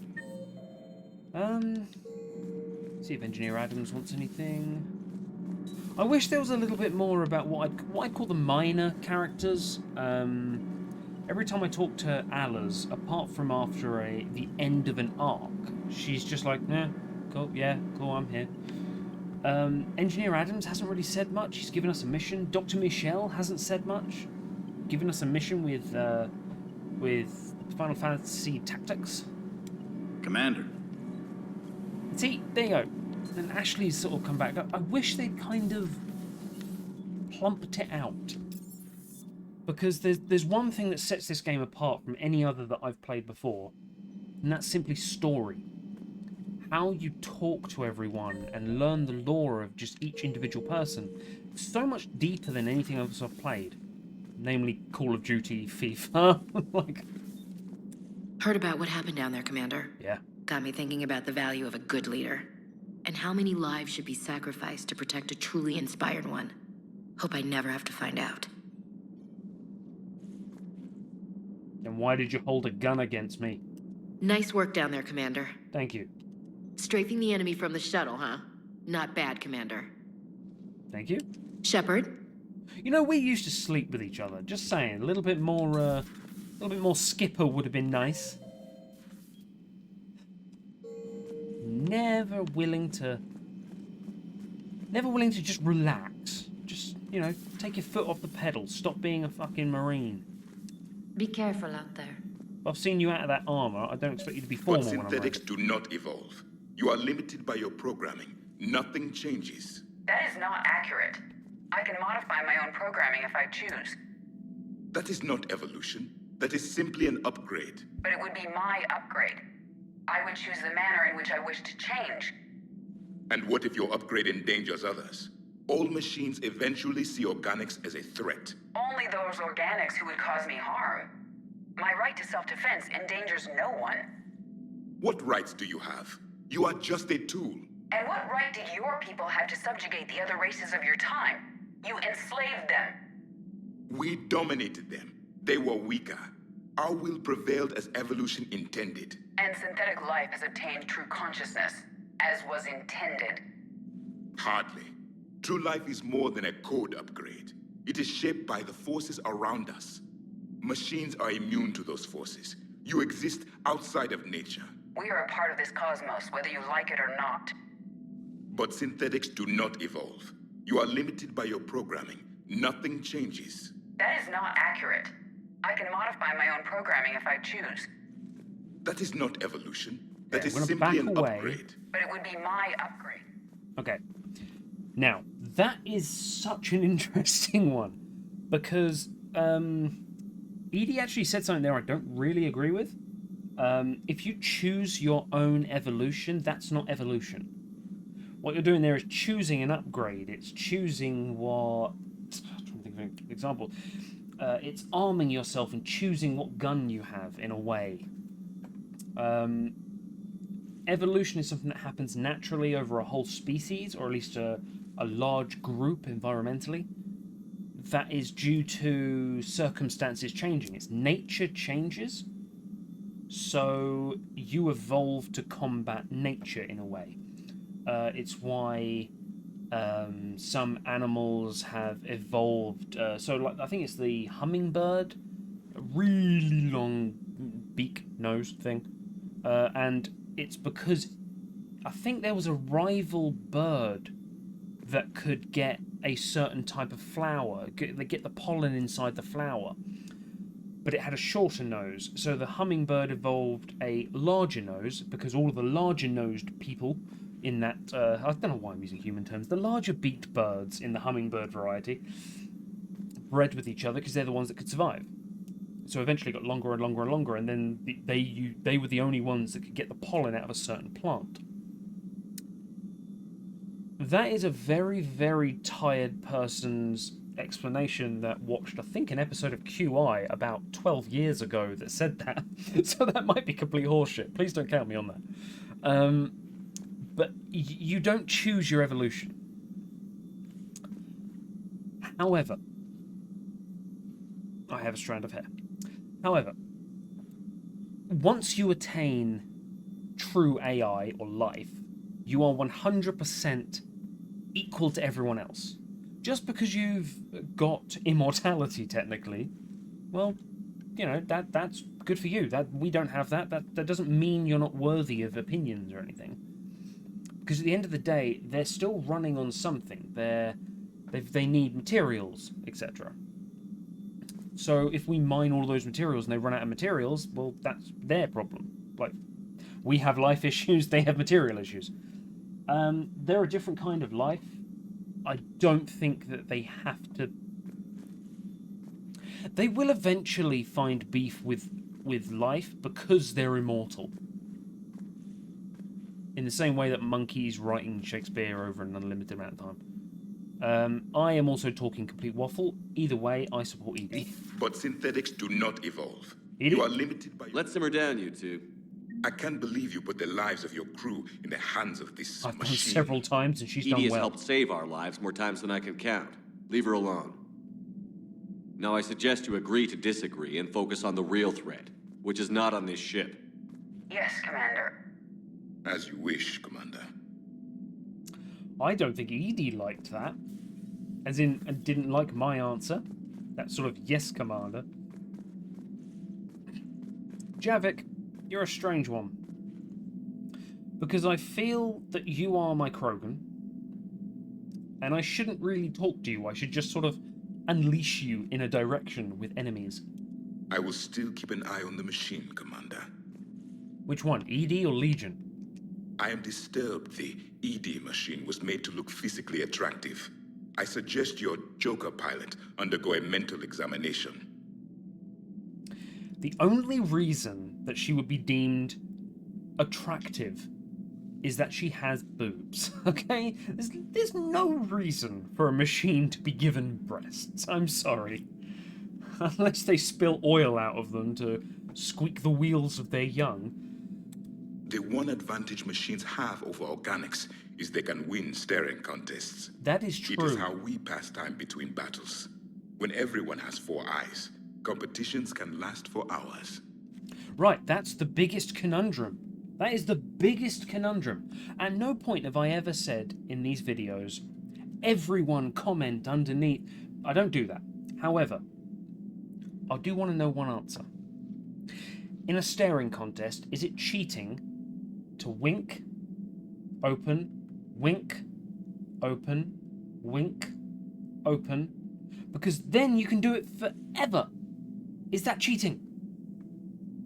See if Engineer Adams wants anything. I wish there was a little bit more about what I'd call the minor characters. Every time I talk to Alice, apart from after the end of an arc, she's just like, yeah, cool, I'm here. Engineer Adams hasn't really said much. He's given us a mission. Dr. Michelle hasn't said much. Given us a mission with Final Fantasy Tactics. Commander. See, there you go. And Ashley's sort of come back. I wish they'd kind of plumped it out. Because there's one thing that sets this game apart from any other that I've played before, and that's simply story. How you talk to everyone and learn the lore of just each individual person. It's so much deeper than anything else I've played. Namely Call of Duty, FIFA. Like... Heard about what happened down there, Commander. Yeah. Got me thinking about the value of a good leader. And how many lives should be sacrificed to protect a truly inspired one. Hope I never have to find out. And why did you hold a gun against me? Nice work down there, Commander. Thank you. Strafing the enemy from the shuttle, huh? Not bad, Commander. Thank you. Shepard? You know, we used to sleep with each other. Just saying, a little bit more skipper would have been nice. Never willing to just relax. Just, you know, take your foot off the pedal. Stop being a fucking Marine. Be careful out there. I've seen you out of that armor. I don't expect you to be formal But when I'm synthetics do not evolve. You are limited by your programming. Nothing changes. That is not accurate. I can modify my own programming if I choose. That is not evolution. That is simply an upgrade. But it would be my upgrade. I would choose the manner in which I wish to change. And what if your upgrade endangers others? All machines eventually see organics as a threat. Only those organics who would cause me harm. My right to self-defense endangers no one. What rights do you have? You are just a tool. And what right do your people have to subjugate the other races of your time? You enslaved them. We dominated them. They were weaker. Our will prevailed as evolution intended. And synthetic life has obtained true consciousness, as was intended. Hardly. True life is more than a code upgrade. It is shaped by the forces around us. Machines are immune to those forces. You exist outside of nature. We are a part of this cosmos, whether you like it or not. But synthetics do not evolve. You are limited by your programming. Nothing changes. That is not accurate. I can modify my own programming if I choose. That is not evolution. That is I'm gonna simply back an away. upgrade. But it would be my upgrade. Okay. Now, that is such an interesting one. Because, Edie actually said something there I don't really agree with. If you choose your own evolution, that's not evolution. What you're doing there is choosing an upgrade. It's choosing what... I'm trying to think of an example. It's arming yourself and choosing what gun you have, in a way. Evolution is something that happens naturally over a whole species, or at least a large group environmentally. That is due to circumstances changing. It's nature changes, so you evolve to combat nature in a way. It's why some animals have evolved. So, like, I think it's the hummingbird, a really long beak nose thing, and it's because I think there was a rival bird that could get a certain type of flower. They get the pollen inside the flower, but it had a shorter nose. So the hummingbird evolved a larger nose because all of the larger nosed people in that, I don't know why I'm using human terms, the larger beaked birds in the hummingbird variety bred with each other because they're the ones that could survive. So eventually it got longer and longer and longer, and then they were the only ones that could get the pollen out of a certain plant. That is a very, very tired person's explanation that watched, I think, an episode of QI about 12 years ago that said that. So that might be complete horseshit. Please don't count me on that. But you don't choose your evolution. However, I have a strand of hair. However, once you attain true AI or life, you are 100% equal to everyone else. Just because you've got immortality, technically, well, you know, that's good for you. That we don't have that. That doesn't mean you're not worthy of opinions or anything. Because at the end of the day, they're still running on something. They need materials, etc. So if we mine all those materials and they run out of materials, well, that's their problem. Like, we have life issues, they have material issues. They're a different kind of life. I don't think that they have to... They will eventually find beef with life because they're immortal. In the same way that monkeys writing Shakespeare over an unlimited amount of time. I am also talking complete waffle. Either way, I support Edie. But synthetics do not evolve. Edie? You are limited by... Let's simmer down, you two. I can't believe you put the lives of your crew in the hands of this I've done machine. several times and she's Edie done has well. helped save our lives more times than I can count. Leave her alone. Now I suggest you agree to disagree and focus on the real threat, which is not on this ship. Yes, Commander. As you wish, Commander. I don't think Edie liked that. As in, didn't like my answer. That sort of yes, Commander. Javik, you're a strange one. Because I feel that you are my Krogan, and I shouldn't really talk to you. I should just sort of unleash you in a direction with enemies. I will still keep an eye on the machine, Commander. Which one, ED or Legion? I am disturbed the ED machine was made to look physically attractive. I suggest your Joker pilot undergo a mental examination. The only reason that she would be deemed attractive is that she has boobs, okay? There's no reason for a machine to be given breasts. I'm sorry. Unless they spill oil out of them to squeak the wheels of their young. The one advantage machines have over organics is they can win staring contests. That is true. It is how we pass time between battles. When everyone has 4 eyes, competitions can last for hours. Right, that's the biggest conundrum. That is the biggest conundrum. At no point have I ever said in these videos, everyone comment underneath. I don't do that. However, I do want to know one answer. In a staring contest, is it cheating to wink, open, wink, open, wink, open? Because then you can do it forever. Is that cheating?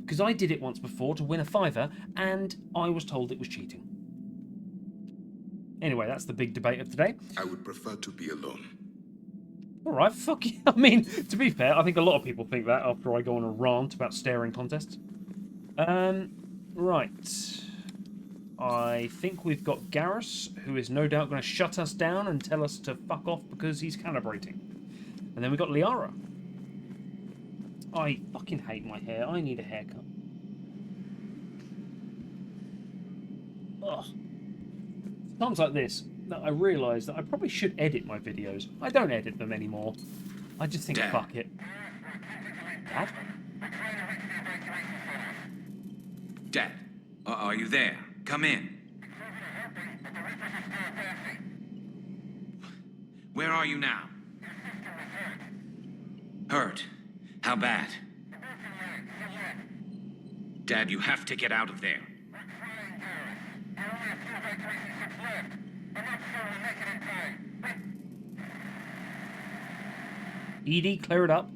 Because I did it once before to win a $5, and I was told it was cheating. Anyway, that's the big debate of today. I would prefer to be alone. Alright, fuck you. I mean, to be fair, I think a lot of people think that after I go on a rant about staring contests. Right. I think we've got Garrus, who is no doubt going to shut us down and tell us to fuck off because he's calibrating. And then we've got Liara. I fucking hate my hair. I need a haircut. Ugh. Times like this that I realise that I probably should edit my videos. I don't edit them anymore. I just think, fuck it. Dad? Dad, are you there? Come in. Where are you now? Hurt. How bad? Dad, you have to get out of there. Edie, clear it up.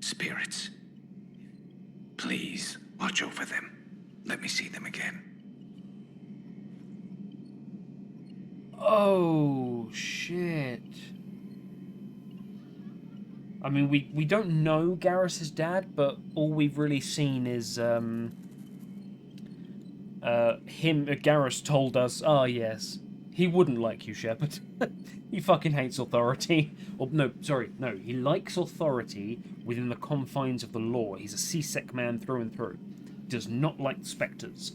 Spirits. Please, watch over them. Let me see them again. Oh, shit. I mean, we don't know Garrus's dad, but all we've really seen is Garrus told us, oh yes, he wouldn't like you, Shepard. He fucking hates authority. Or no, sorry, no, he likes authority within the confines of the law. He's a C-Sec man through and through. Does not like spectres.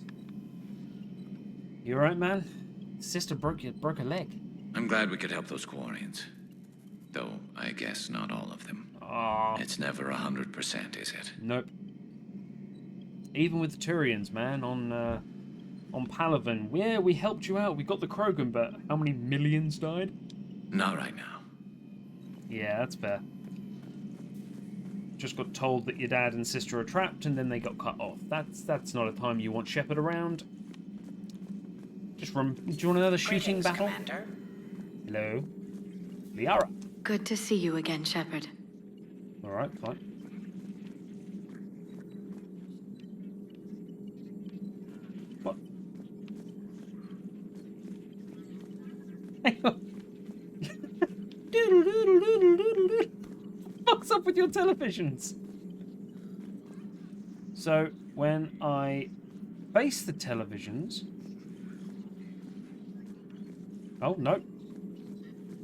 You alright, man? Sister broke a leg. I'm glad we could help those Quarians. Though, I guess not all of them. Aww. It's never 100%, is it? Nope. Even with the Turians, man, on Palaven, yeah, we helped you out. We got the Krogan, but how many millions died? Not right now. Yeah, that's fair. Just got told that your dad and sister are trapped, and then they got cut off. That's not a time you want Shepard around. Just do you want another shooting battle? Commander. Hello, Liara. Good to see you again, Shepard. All right, fine. What? Hang on. What's up with your televisions? So when I face the televisions. Oh, no.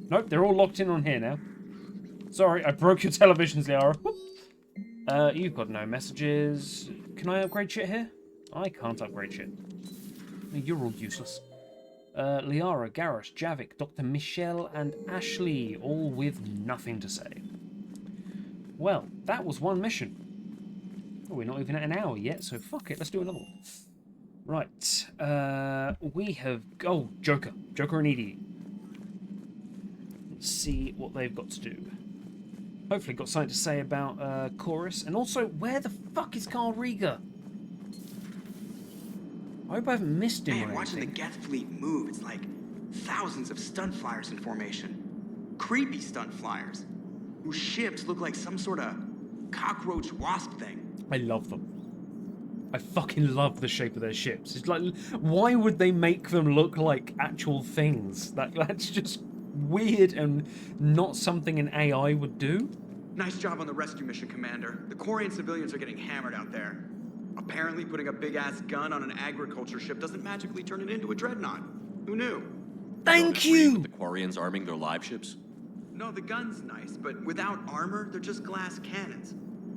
Nope, they're all locked in on here now. Sorry, I broke your televisions, Liara. You've got no messages. Can I upgrade shit here? I can't upgrade shit. You're all useless. Liara, Garrus, Javik, Dr. Michelle, and Ashley, all with nothing to say. Well, that was one mission. Oh, we're not even at an hour yet, so fuck it, let's do another one. Right, we have... Oh, Joker. Joker and Edie. Let's see what they've got to do. Hopefully got something to say about Chorus. And also, where the fuck is Carl Rieger? I hope I haven't missed him. Man, watching the Geth fleet move, it's like thousands of stunt flyers in formation. Creepy stunt flyers, whose ships look like some sort of cockroach wasp thing. I love them. I fucking love the shape of their ships. It's like, why would they make them look like actual things? That's just weird and not something an AI would do. Nice job on the rescue mission, Commander. The Quarian civilians are getting hammered out there. Apparently putting a big-ass gun on an agriculture ship doesn't magically turn it into a dreadnought. Who knew? Thank you! The Quarians arming their live ships? No, the gun's nice, but without armor, they're just glass cannons.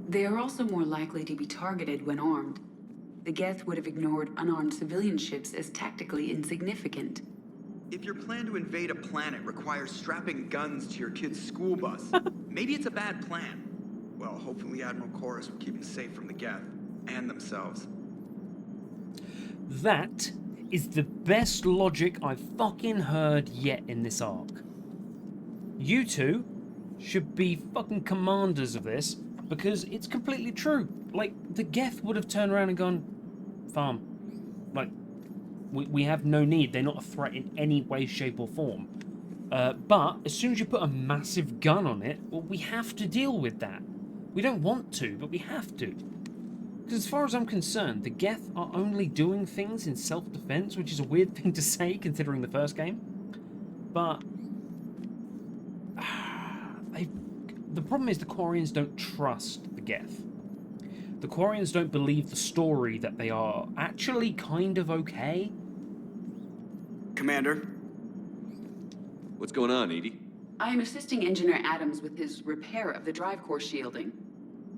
They are also more likely to be targeted when armed. The Geth would have ignored unarmed civilian ships as tactically insignificant. If your plan to invade a planet requires strapping guns to your kid's school bus, maybe it's a bad plan. Well, hopefully Admiral Chorus will keep them safe from the Geth and themselves. That is the best logic I've fucking heard yet in this arc. You two should be fucking commanders of this, because it's completely true. Like, the Geth would have turned around and gone, farm. Like, we have no need. They're not a threat in any way, shape, or form. But as soon as you put a massive gun on it, well, we have to deal with that. We don't want to, but we have to. Because as far as I'm concerned, the Geth are only doing things in self-defense, which is a weird thing to say considering the first game. But the problem is the Quarians don't trust the Geth. The Quarians don't believe the story that they are actually kind of okay. Commander? What's going on, Edie? I am assisting Engineer Adams with his repair of the drive core shielding.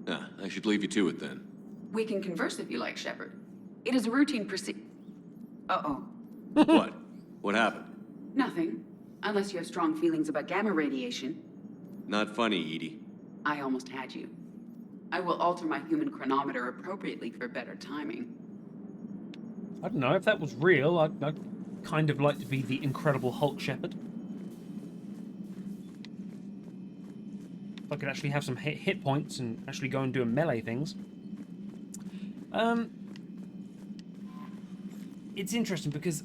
Ah, I should leave you to it then. We can converse if you like, Shepard. It is a routine Uh-oh. What? What happened? Nothing. Unless you have strong feelings about gamma radiation. Not funny, Edie. I almost had you. I will alter my human chronometer appropriately for better timing. I don't know, if that was real, I'd kind of like to be the Incredible Hulk Shepard. If I could actually have some hit points and actually go and do melee things. It's interesting because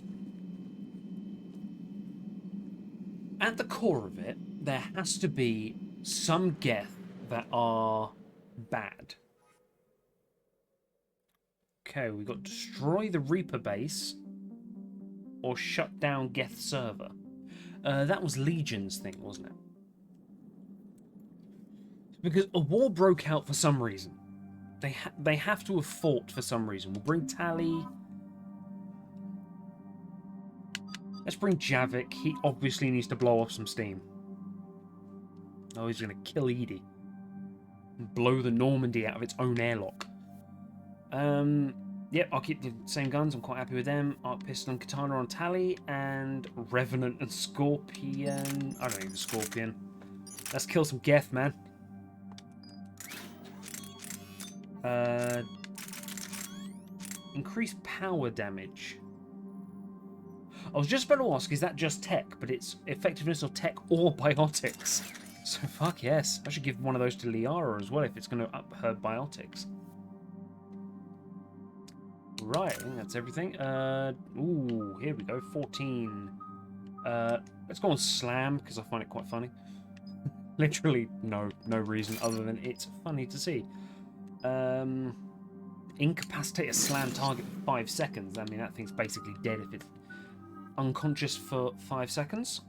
at the core of it, there has to be some Geth that are bad. Okay, we've got destroy the Reaper base or shut down Geth server. That was Legion's thing, wasn't it? Because a war broke out for some reason. They have to have fought for some reason. We'll bring Tally. Let's bring Javik. He obviously needs to blow off some steam. Oh, he's going to kill Edie. And blow the Normandy out of its own airlock. Yep, I'll keep the same guns. I'm quite happy with them. Arc Pistol and Katana on Tally. And Revenant and Scorpion. I don't need the Scorpion. Let's kill some Geth, man. Increased power damage. I was just about to ask, is that just tech? But it's effectiveness of tech or biotics. So fuck yes. I should give one of those to Liara as well if it's going to up her biotics. Right, I think that's everything. Ooh, here we go. 14. Let's go on Slam because I find it quite funny. Literally no reason other than it's funny to see. Incapacitate a slam target for 5 seconds. I mean, that thing's basically dead if it's unconscious for 5 seconds.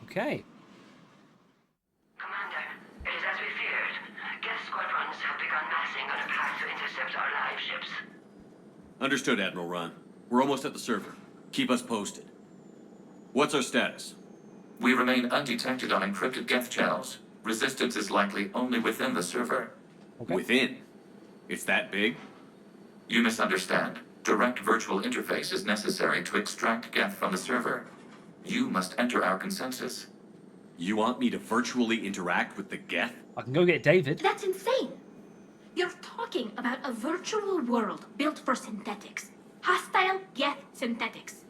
Okay. Commander, it is as we feared. Geth squadrons have begun massing on a path to intercept our live ships. Understood, Admiral Ron. We're almost at the server. Keep us posted. What's our status? We remain undetected on encrypted Geth channels. Resistance is likely only within the server. Okay. Within? It's that big? You misunderstand. Direct virtual interface is necessary to extract Geth from the server. You must enter our consensus. You want me to virtually interact with the Geth? I can go get David. That's insane. You're talking about a virtual world built for synthetics. Hostile Geth synthetics.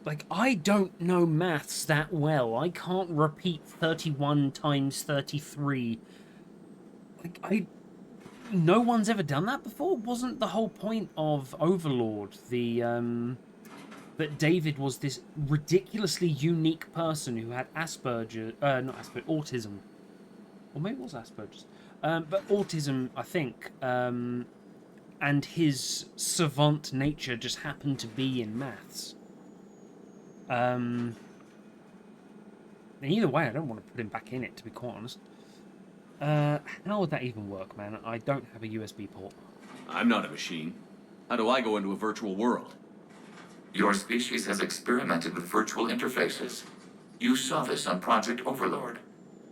Like, I don't know maths that well. I can't repeat 31 times 33. Like, no one's ever done that before? Wasn't the whole point of Overlord that David was this ridiculously unique person who had Asperger's, not Asperger's, autism. Or maybe it was Asperger's. But autism, I think, and his savant nature just happened to be in maths. Either way, I don't want to put him back in it, to be quite honest. How would that even work, man? I don't have a USB port. I'm not a machine. How do I go into a virtual world? Your species has experimented with virtual interfaces. You saw this on Project Overlord.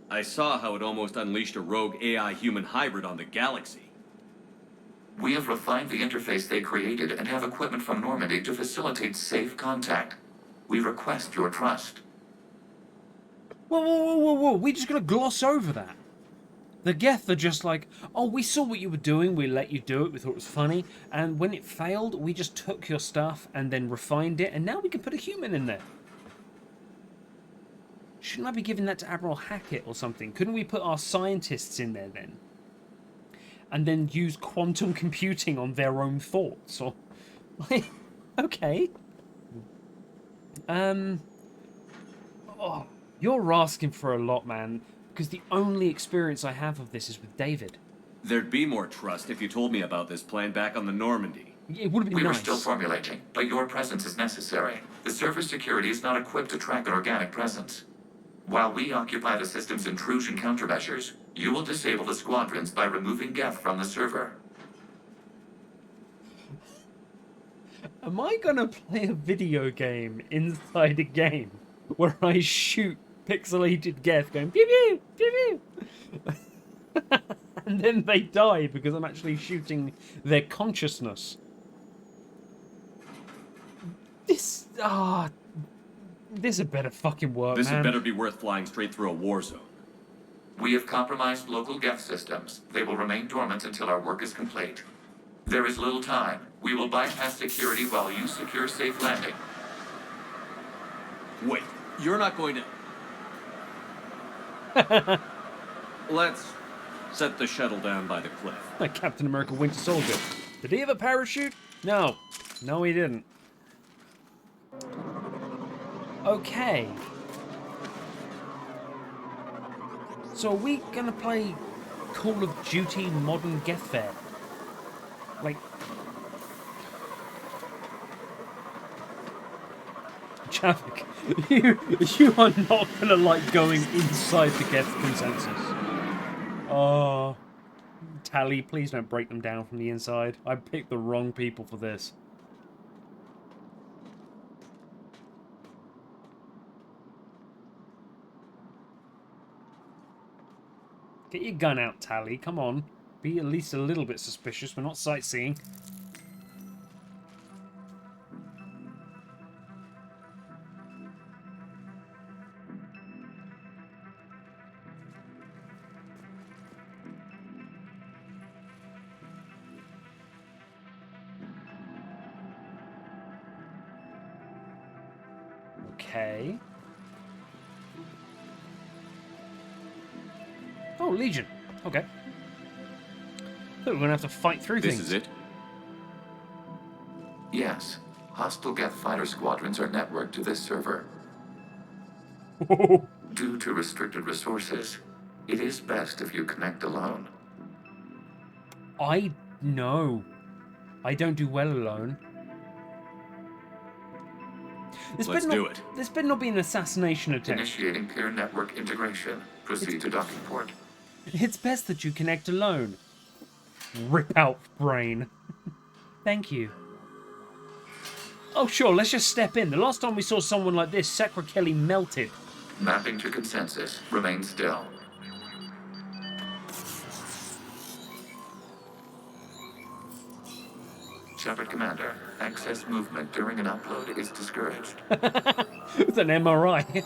I saw how it almost unleashed a rogue AI-human hybrid on the galaxy. We have refined the interface they created and have equipment from Normandy to facilitate safe contact. We request your trust. Whoa. We're just going to gloss over that. The Geth are just like, oh, we saw what you were doing, we let you do it, we thought it was funny, and when it failed, we just took your stuff and then refined it, and now we can put a human in there. Shouldn't I be giving that to Admiral Hackett or something? Couldn't we put our scientists in there then? And then use quantum computing on their own thoughts? Or, okay. Oh, you're asking for a lot, man. Because the only experience I have of this is with David. There'd be more trust if you told me about this plan back on the Normandy. It would have been We nice. were still formulating, but your presence is necessary. The server security is not equipped to track an organic presence. While we occupy the system's intrusion countermeasures, you will disable the squadrons by removing Geth from the server. Am I gonna play a video game inside a game where I shoot pixelated Geth going pew pew pew pew and then they die because I'm actually shooting their consciousness? This had better fucking work, This man. had better be worth flying straight through a war zone. We have compromised local Geth systems. They will remain dormant until our work is complete. There is little time. We will bypass security while you secure safe landing. Wait, you're not going to... Let's set the shuttle down by the cliff. Like Captain America Winter Soldier. Did he have a parachute? No. No, he didn't. Okay. So are we gonna play Call of Duty Modern Gethfair? Like... Shavik, you are not gonna like going inside the Geth consensus. Oh, Tally, please don't break them down from the inside. I picked the wrong people for this. Get your gun out, Tally. Come on. Be at least a little bit suspicious. We're not sightseeing. Okay. Oh, Legion. Okay. Thought we were gonna have to fight through things. This is it? Yes. Hostile Geth fighter squadrons are networked to this server. Due to restricted resources, it is best if you connect alone. I know. I don't do well alone. Let's do it. This better not be an assassination attempt. Initiating peer network integration. Proceed to docking port. It's best that you connect alone. Rip out brain. Thank you. Oh, sure, let's just step in. The last time we saw someone like this, Sakra Kelly melted. Mapping to consensus. Remain still. Shepard Commander, excess movement during an upload is discouraged. With an MRI.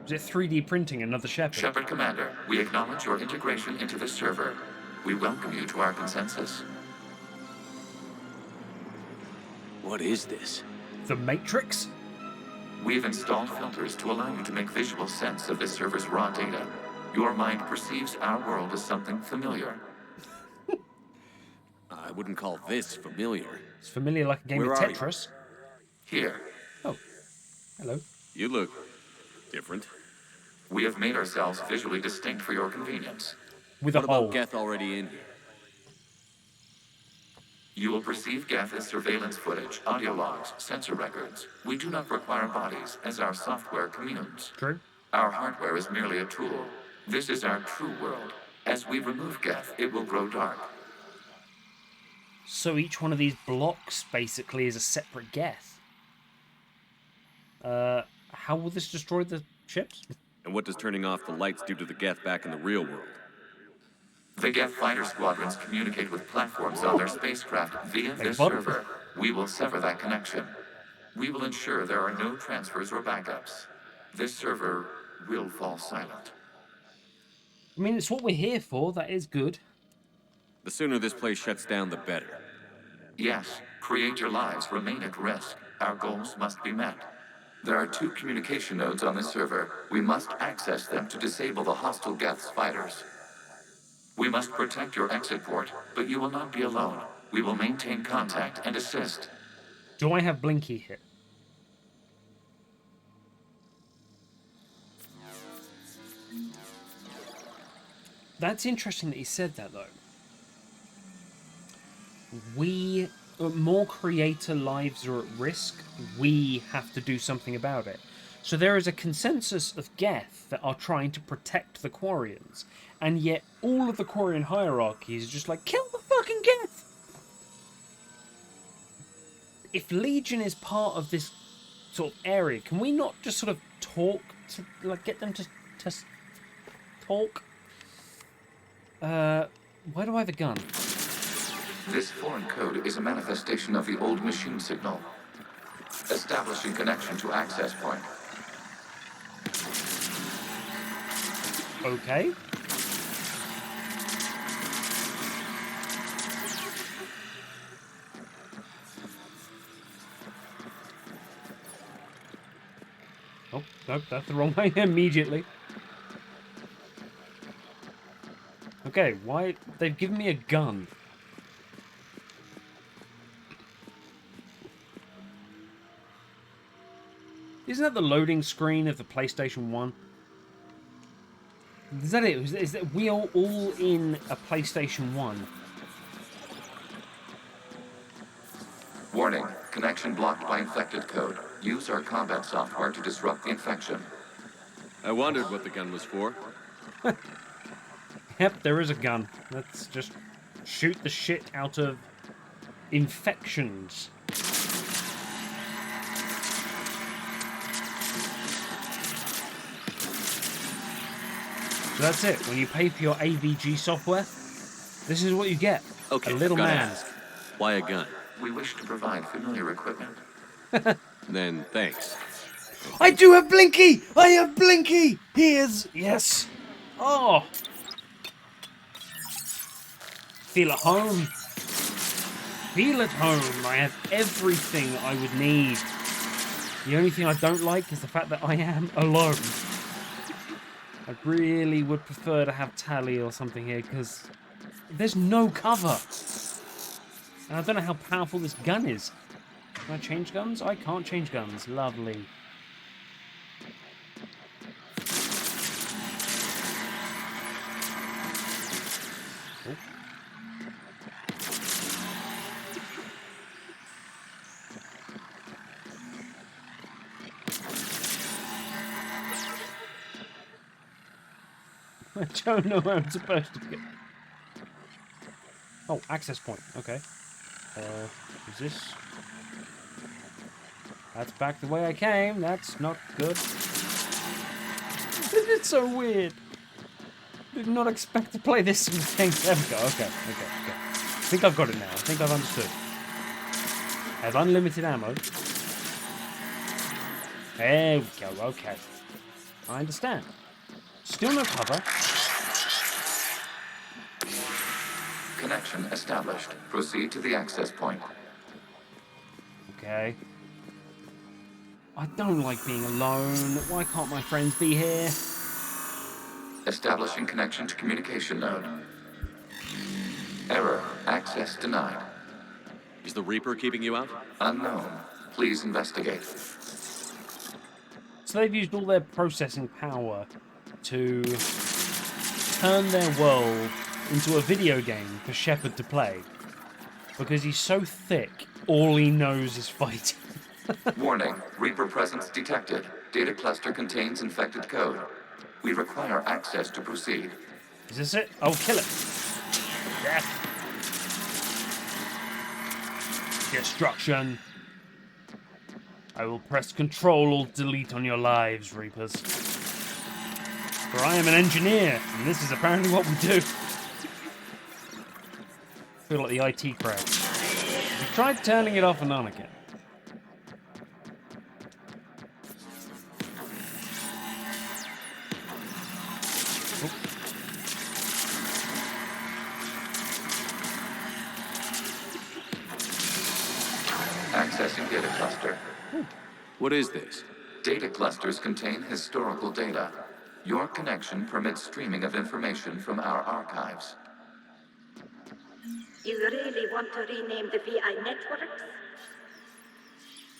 Is it 3D printing another Shepard? Shepard Commander, we acknowledge your integration into this server. We welcome you to our consensus. What is this? The Matrix? We've installed filters to allow you to make visual sense of this server's raw data. Your mind perceives our world as something familiar. I wouldn't call this familiar. It's familiar like a game Where of are you? Tetris. Here. Oh. Hello. You look different. We have made ourselves visually distinct for your convenience. With What a hole. about Geth already in here? You will perceive Geth as surveillance footage, audio logs, sensor records. We do not require bodies, as our software communes. True. Our hardware is merely a tool. This is our true world. As we remove Geth, it will grow dark. So each one of these blocks basically is a separate Geth. How will this destroy the ships? And what does turning off the lights do to the Geth back in the real world? The Geth fighter squadrons communicate with platforms on their spacecraft via this server. We will sever that connection. We will ensure there are no transfers or backups. This server will fall silent. I mean, it's what we're here for. That is good. The sooner this place shuts down, the better. Yes, creator lives remain at risk. Our goals must be met. There are 2 communication nodes on this server. We must access them to disable the hostile Geth's fighters. We must protect your exit port, but you will not be alone. We will maintain contact and assist. Do I have Blinky here? That's interesting that he said that, though. More creator lives are at risk. We have to do something about it. So there is a consensus of Geth that are trying to protect the Quarians, and yet all of the Quarian hierarchies are just like, kill the fucking Geth! If Legion is part of this sort of area, can we not just sort of talk to, like, get them to talk? Why do I have a gun? This foreign code is a manifestation of the old machine signal. Establishing connection to access point. Okay. Oh, no, that's the wrong way immediately. Okay, why? They've given me a gun. Isn't that the loading screen of the PlayStation 1? Is that it? Is that we are all in a PlayStation 1? Warning, connection blocked by infected code. Use our combat software to disrupt the infection. I wondered what the gun was for. Yep, there is a gun. Let's just shoot the shit out of infections. So that's it. When you pay for your AVG software, this is what you get. Okay, a little gotta man. ask, why a gun? We wish to provide familiar equipment. Then thanks. I do have Blinky! I have Blinky! Here's... Yes. Oh. Feel at home. Feel at home. I have everything I would need. The only thing I don't like is the fact that I am alone. I really would prefer to have Tally or something here, because there's no cover. And I don't know how powerful this gun is. Can I change guns? I can't change guns. Lovely. Oh. I don't know where I'm supposed to go. Oh, access point. Okay. Is this? That's back the way I came. That's not good. It's so weird. Did not expect to play this thing. There we go. Okay. I think I've got it now. I think I've understood. I have unlimited ammo. There we go. Okay. I understand. Still no cover. Connection established. Proceed to the access point. Okay. I don't like being alone. Why can't my friends be here? Establishing connection to communication node. Error. Access denied. Is the Reaper keeping you out? Unknown. Please investigate. So they've used all their processing power to turn their world into a video game for Shepard to play. Because he's so thick, all he knows is fighting. Warning. Reaper presence detected. Data cluster contains infected code. We require access to proceed. Is this it? I'll kill it. Death. Destruction. I will press Control or Delete on your lives, Reapers. For I am an engineer, and this is apparently what we do. I feel like the IT crowd. We tried turning it off and on again. Accessing data cluster. What is this? Data clusters contain historical data. Your connection permits streaming of information from our archives. You really want to rename the VI networks?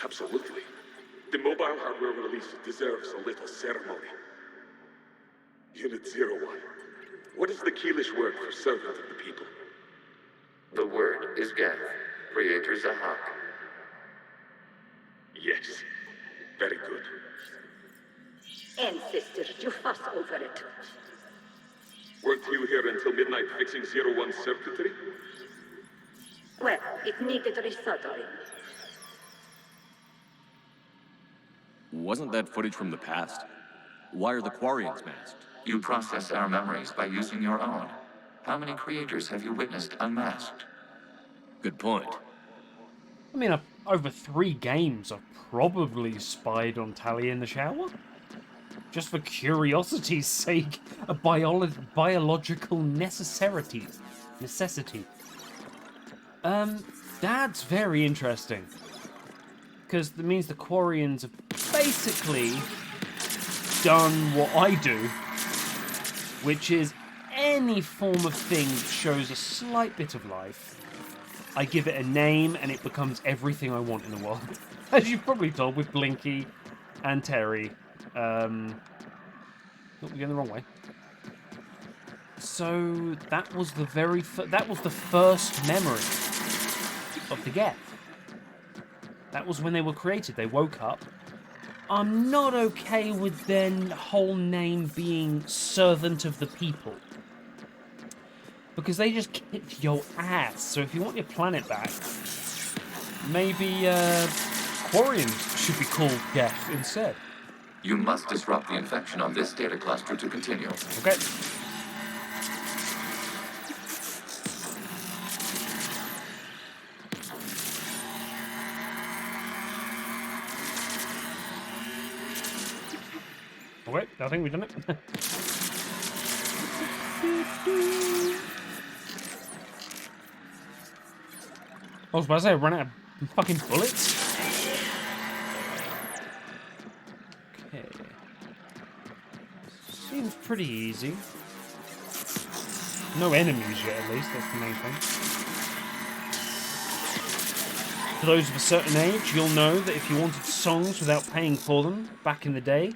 Absolutely. The mobile hardware release deserves a little ceremony. Unit 01. What is the Keelish word for servant of the people? The word is Geth. Creator Zahak. Yes. Very good. Ancestors, you fuss over it. Weren't you here until midnight fixing 01's circuitry? Well, it needed resoldering. Wasn't that footage from the past? Why are the Quarians masked? You process our memories by using your own. How many creators have you witnessed unmasked? Good point. I mean, over 3 games, I've probably spied on Tally in the shower. Just for curiosity's sake, a biological necessity. That's very interesting. Because that means the Quarians have basically done what I do, which is any form of thing that shows a slight bit of life, I give it a name and it becomes everything I want in the world. As you've probably told with Blinky and Terry. Oh, we're going the wrong way. So that was the that was the first memory of the Geth. That was when they were created. They woke up. I'm not okay with their whole name being Servant of the People. Because they just kicked your ass. So if you want your planet back, maybe Quarians should be called Geth instead. You must disrupt the infection on this data cluster to continue. Okay. Okay, I think we've done it. I was about to say I ran out of fucking bullets. Okay. Seems pretty easy. No enemies yet, at least. That's the main thing. For those of a certain age, you'll know that if you wanted songs without paying for them, back in the day,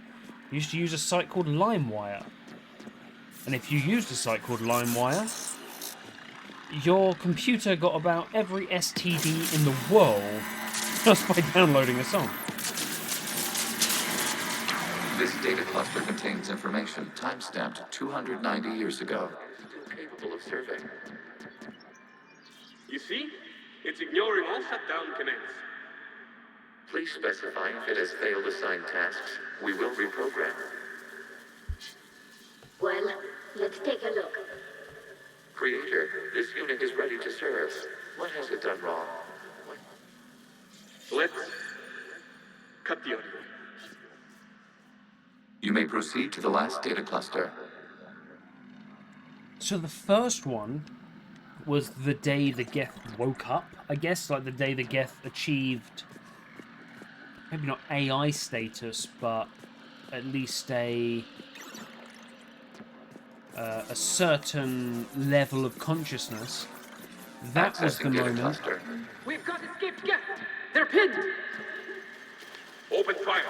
you used to use a site called LimeWire. And if you used a site called LimeWire, your computer got about every STD in the world just by downloading a song. This data cluster contains information time-stamped 290 years ago. Still capable of survey. You see? It's ignoring all shutdown connects. Please specify if it has failed assigned tasks. We will reprogram. Well, let's take a look. Creator, this unit is ready to serve. What has it done wrong? Let's cut the audio. You may proceed to the last data cluster. So the first one was the day the Geth woke up, I guess, like the day the Geth achieved, maybe not AI status, but at least a certain level of consciousness. That was the moment. We've got escaped Geth! They're pinned! Open fire!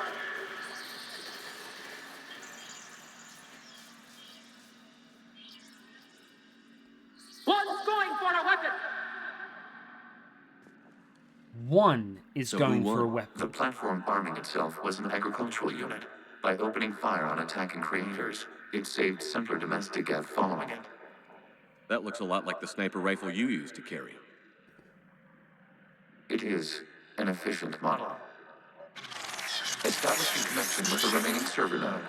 One's going for a weapon! One is So going who for a won? weapon. The platform arming itself was an agricultural unit. By opening fire on attacking creators, it saved simpler domestic Geth following it. That looks a lot like the sniper rifle you used to carry. It is an efficient model. Establishing connection with the remaining server node.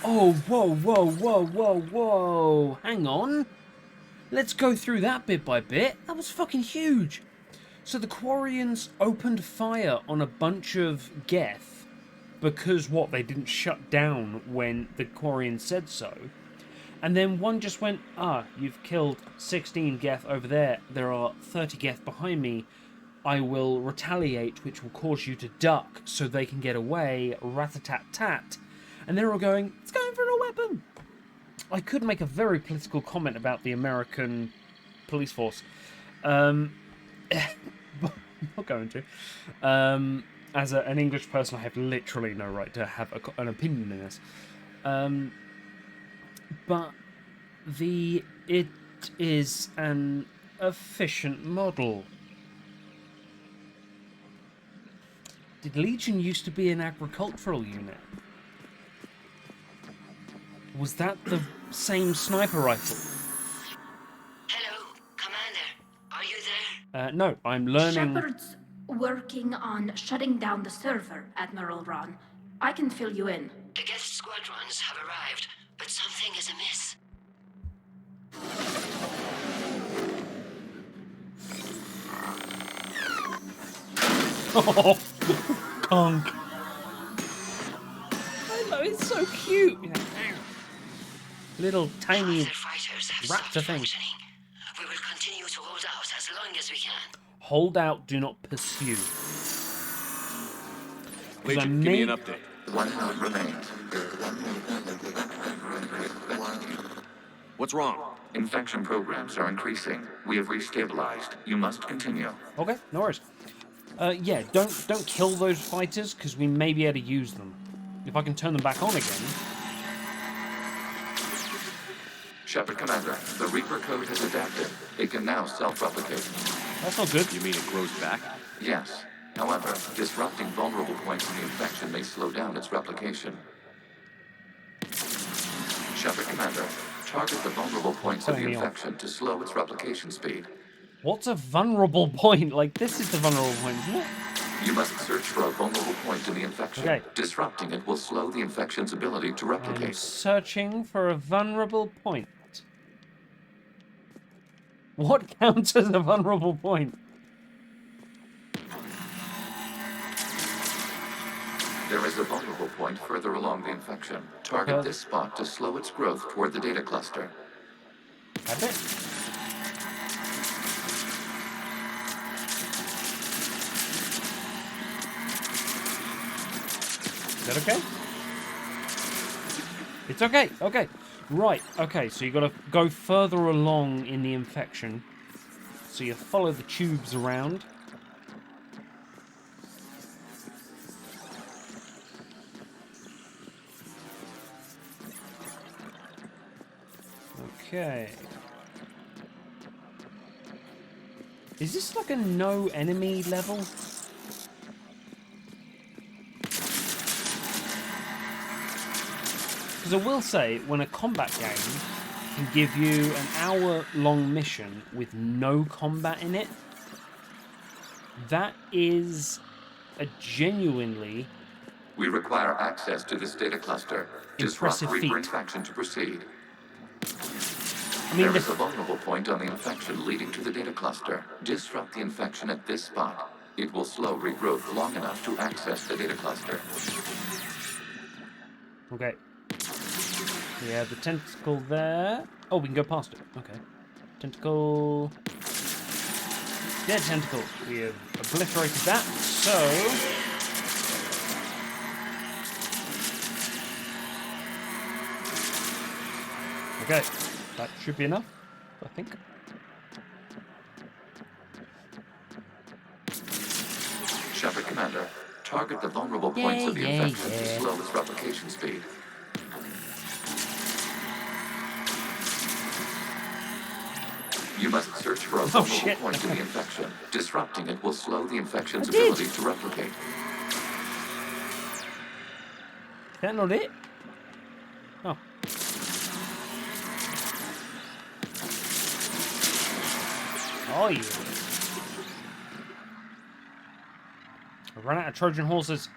Oh, whoa, whoa, whoa, whoa, whoa. Hang on. Let's go through that bit by bit. That was fucking huge. So the Quarians opened fire on a bunch of Geth because, what, they didn't shut down when the Quarians said so. And then one just went, you've killed 16 Geth over there. There are 30 Geth behind me. I will retaliate, which will cause you to duck so they can get away. Rat-a-tat-tat. And they're all going, it's going for a weapon. I could make a very political comment about the American police force. But I'm not going to. As an English person, I have literally no right to have an opinion in this. But it is an efficient model. Did Legion used to be an agricultural unit? Was that the same sniper rifle? Hello, Commander. Are you there? No, I'm learning. Shepard's working on shutting down the server, Admiral Ron. I can fill you in. The Geth squadrons have arrived, but something is amiss. Oh, conk. I know, it's so cute. Little tiny raptor thing. We will continue to hold out as long as we can. Hold out, do not pursue. Legion, give me an update. One node remains. What's wrong? Infection programs are increasing. We have restabilized. You must continue. Okay, no worries. Yeah, don't kill those fighters, because we may be able to use them. If I can turn them back on again. Shepard Commander, the Reaper code has adapted. It can now self-replicate. That's not good. You mean it grows back? Yes. However, disrupting vulnerable points in the infection may slow down its replication. Shepard Commander, target the vulnerable points of the infection to slow its replication speed. What's a vulnerable point? Like, this is the vulnerable point, isn't it? You must search for a vulnerable point in the infection. Okay. Disrupting it will slow the infection's ability to replicate. I'm searching for a vulnerable point. What counts as a vulnerable point? There is a vulnerable point further along the infection. Target this spot to slow its growth toward the data cluster. Have it? Is that okay? It's okay, okay. Right, okay, so you gotta go further along in the infection. So you follow the tubes around. Okay. Is this like a no enemy level? Because I will say, when a combat game can give you an hour-long mission with no combat in it, that is a genuinely... We require access to this data cluster. Impressive Disrupt Reaper feat. infection to proceed. I mean, there is a vulnerable point on the infection leading to the data cluster. Disrupt the infection at this spot. It will slow regrowth long enough to access the data cluster. Okay. We have the tentacle there. Oh, we can go past it. Okay. Tentacle. Dead tentacle. We have obliterated that. So... okay. That should be enough, I think. Shepard Commander, target the vulnerable points of the infection to slow its replication speed. You must search for a vulnerable point in the infection. Disrupting it will slow the infection's ability to replicate. Is that not it? Oh. Oh, yeah. I ran out of Trojan horses.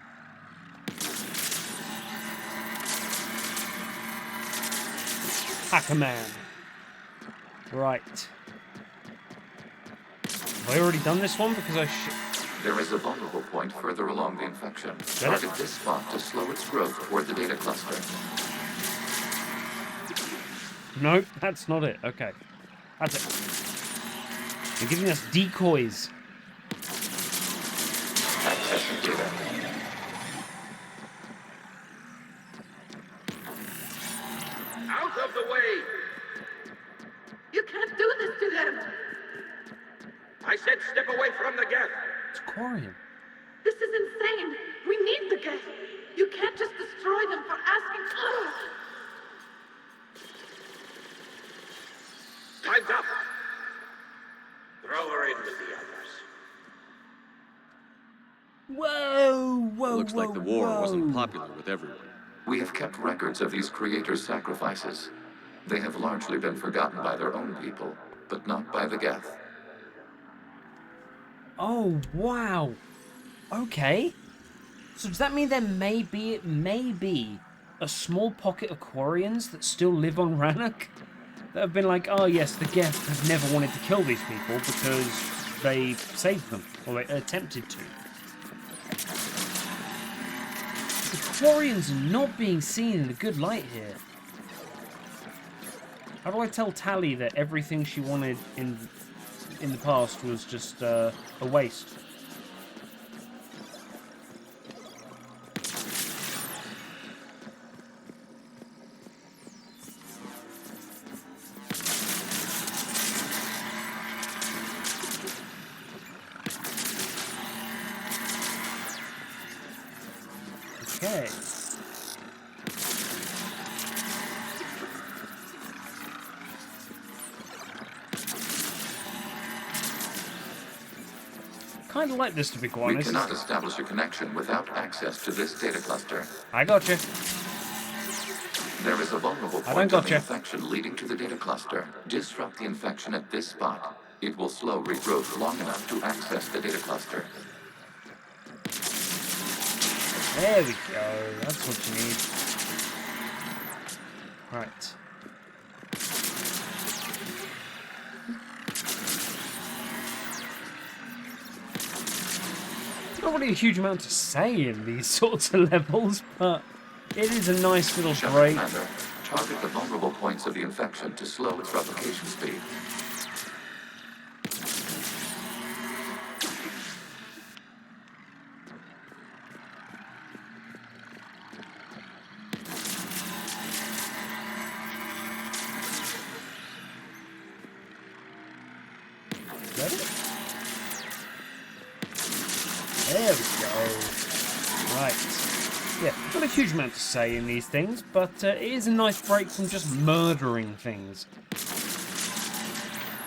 Hacker-Man. Right. Have I already done this one? Because I There is a vulnerable point further along the infection. Target this spot to slow its growth toward the data cluster. Nope, that's not it. Okay. That's it. They're giving us decoys. Accessing data. Out of the way! You can't do this to them! I said step away from the geth! It's Quarian. This is insane! We need the geth! You can't just destroy them for asking... Time's up! Throw her in with the others. Whoa, whoa, Looks like the war wasn't popular with everyone. We have kept records of these creators' sacrifices. They have largely been forgotten by their own people, but not by the Geth. Oh, wow. Okay. So does that mean there may be a small pocket of Quarians that still live on Rannoch? That have been like, oh yes, the Geth have never wanted to kill these people because they saved them, or they attempted to. The Quarians are not being seen in a good light here. How do I tell Tally that everything she wanted in the past was just a waste? Okay. kind of like this, to be quite We honest. cannot establish a connection without access to this data cluster. I gotcha. There is a vulnerable I don't point on the gotcha. infection leading to the data cluster. Disrupt the infection at this spot. It will slow regrowth long enough to access the data cluster. There we go. That's what you need. Right. Not really a huge amount to say in these sorts of levels, but it is a nice little break. Commander, target the vulnerable points of the infection to slow its replication speed. There we go. Right. Yeah, not a huge amount to say in these things, but it is a nice break from just murdering things.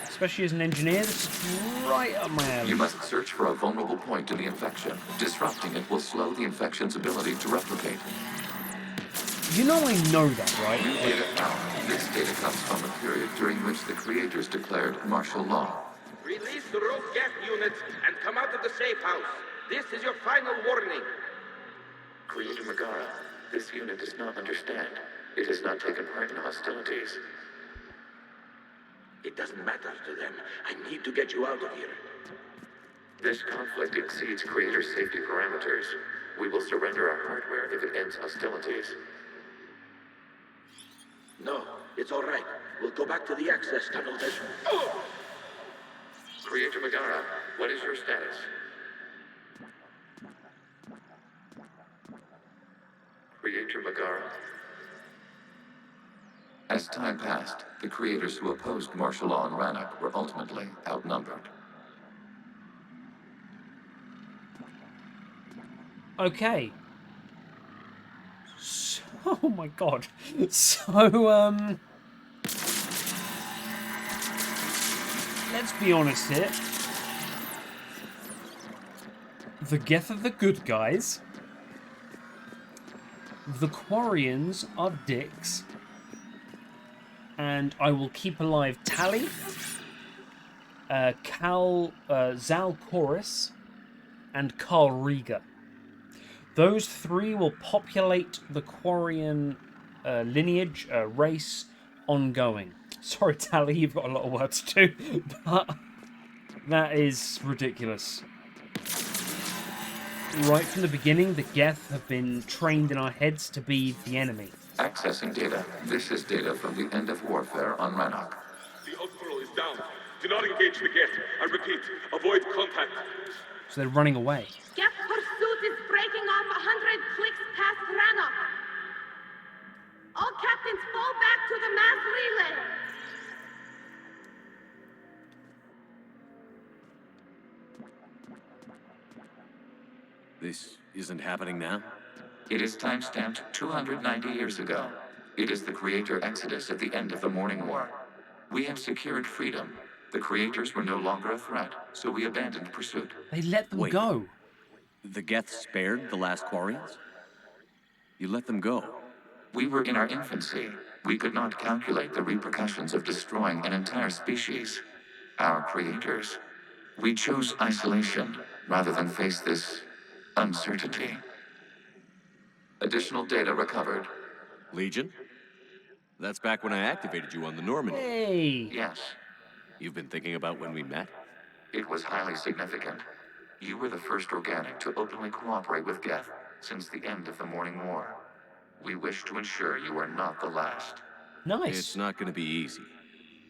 Especially as an engineer, this is right up my alley. You must search for a vulnerable point in the infection. Disrupting it will slow the infection's ability to replicate. You know I know that, right? You get it now. This data comes from a period during which the creators declared martial law. Release the rogue gas units and come out of the safe house. This is your final warning. Creator Megara, this unit does not understand. It has not taken part in hostilities. It doesn't matter to them. I need to get you out of here. This conflict exceeds Creator's safety parameters. We will surrender our hardware if it ends hostilities. No, it's all right. We'll go back to the access tunnel then. Oh! Creator Megara, what is your status? Creator Megara. As time passed, the creators who opposed martial law in Rannoch were ultimately outnumbered. Okay. So, oh my god. So, let's be honest here. The Geth are the good guys. The Quarians are dicks. And I will keep alive Tally, Zal Chorus, and Carl Rieger. Those three will populate the Quarian lineage, race, ongoing. Sorry, Tally, you've got a lot of words to do, but that is ridiculous. Right from the beginning, the Geth have been trained in our heads to be the enemy. Accessing data. This is data from the end of warfare on Rannoch. The Outlaw is down. Do not engage the Geth. I repeat, avoid contact. So they're running away. Geth pursuit is breaking off 100 clicks past Rannoch. All captains fall back to the mass relay. This isn't happening now? It is time-stamped 290 years ago. It is the Creator Exodus at the end of the Morning War. We have secured freedom. The Creators were no longer a threat, so we abandoned pursuit. They let them go. The Geth spared the last Quarians? You let them go? We were in our infancy. We could not calculate the repercussions of destroying an entire species. Our creators. We chose isolation rather than face this uncertainty. Additional data recovered. Legion? That's back when I activated you on the Normandy. Hey! Yes. You've been thinking about when we met? It was highly significant. You were the first organic to openly cooperate with Geth since the end of the Morning War. We wish to ensure you are not the last. Nice. It's not going to be easy.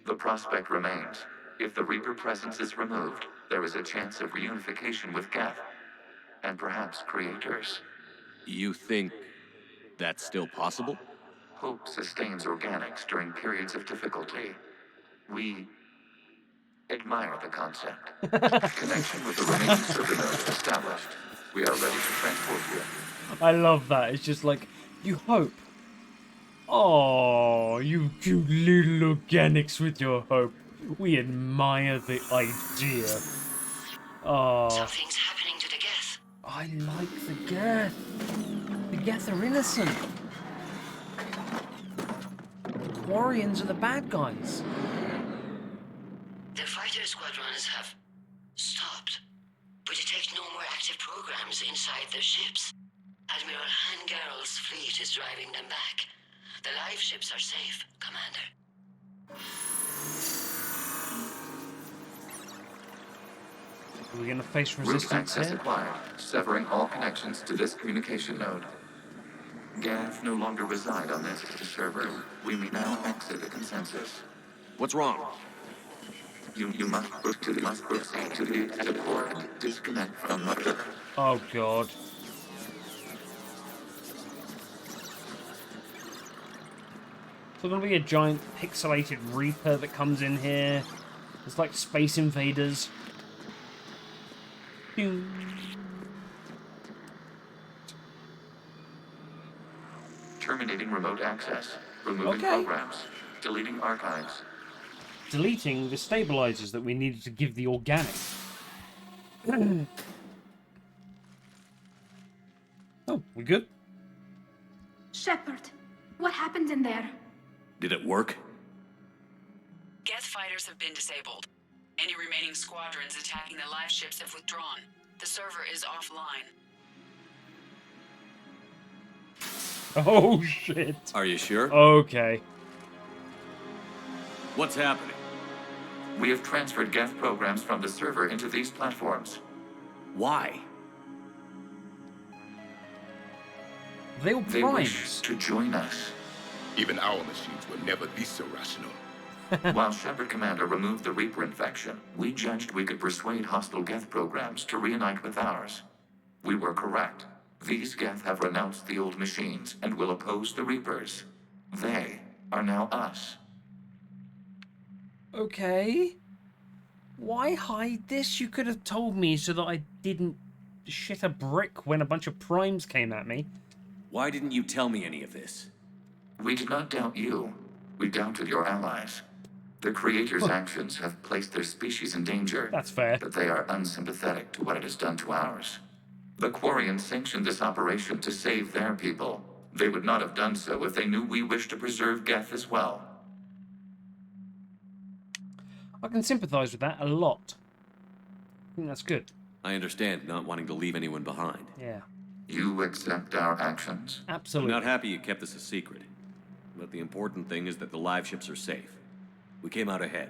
The prospect remains. If the Reaper presence is removed, there is a chance of reunification with Geth. And perhaps creators. You think that's still possible? Hope sustains organics during periods of difficulty. We admire the concept. Connection with the remaining server nodes established. We are ready to transport you. I love that. It's just like, you hope. Oh, you cute little organics with your hope. We admire the idea. Oh. Something's happening to the Geth. I like the Geth. The Geth are innocent. The Quarians are the bad guys. The fighter squadrons have stopped, but detect no more active programs inside their ships. Admiral Hangarl's fleet is driving them back. The live ships are safe, Commander. Are we going to face Route resistance access here? acquired, severing all connections to this communication node. Geth no longer reside on this server. We may now exit the consensus. What's wrong? You must proceed to the exit port. Disconnect from the... Oh god. So there's going to be a giant pixelated Reaper that comes in here. It's like Space Invaders. Pew. Terminating remote access. Removing programs. Deleting archives. Deleting the stabilizers that we needed to give the organic. Oh, we good? Shepard, what happened in there? Did it work? Geth fighters have been disabled. Any remaining squadrons attacking the live ships have withdrawn. The server is offline. Oh shit. Are you sure? Okay. What's happening? We have transferred Geth programs from the server into these platforms. Why? They all They primes. wish to join us. Even our machines were never this irrational. While Shepard Commander removed the Reaper infection, we judged we could persuade hostile Geth programs to reunite with ours. We were correct. These Geth have renounced the old machines and will oppose the Reapers. They are now us. Okay. Why hide this? You could have told me so that I didn't shit a brick when a bunch of primes came at me. Why didn't you tell me any of this? We did not doubt you. We doubted your allies. The Creator's actions have placed their species in danger. That's fair. But they are unsympathetic to what it has done to ours. The Quarians sanctioned this operation to save their people. They would not have done so if they knew we wished to preserve Geth as well. I can sympathize with that a lot. I think that's good. I understand not wanting to leave anyone behind. Yeah. You accept our actions? Absolutely. I'm not happy you kept this a secret. But the important thing is that the live ships are safe. We came out ahead.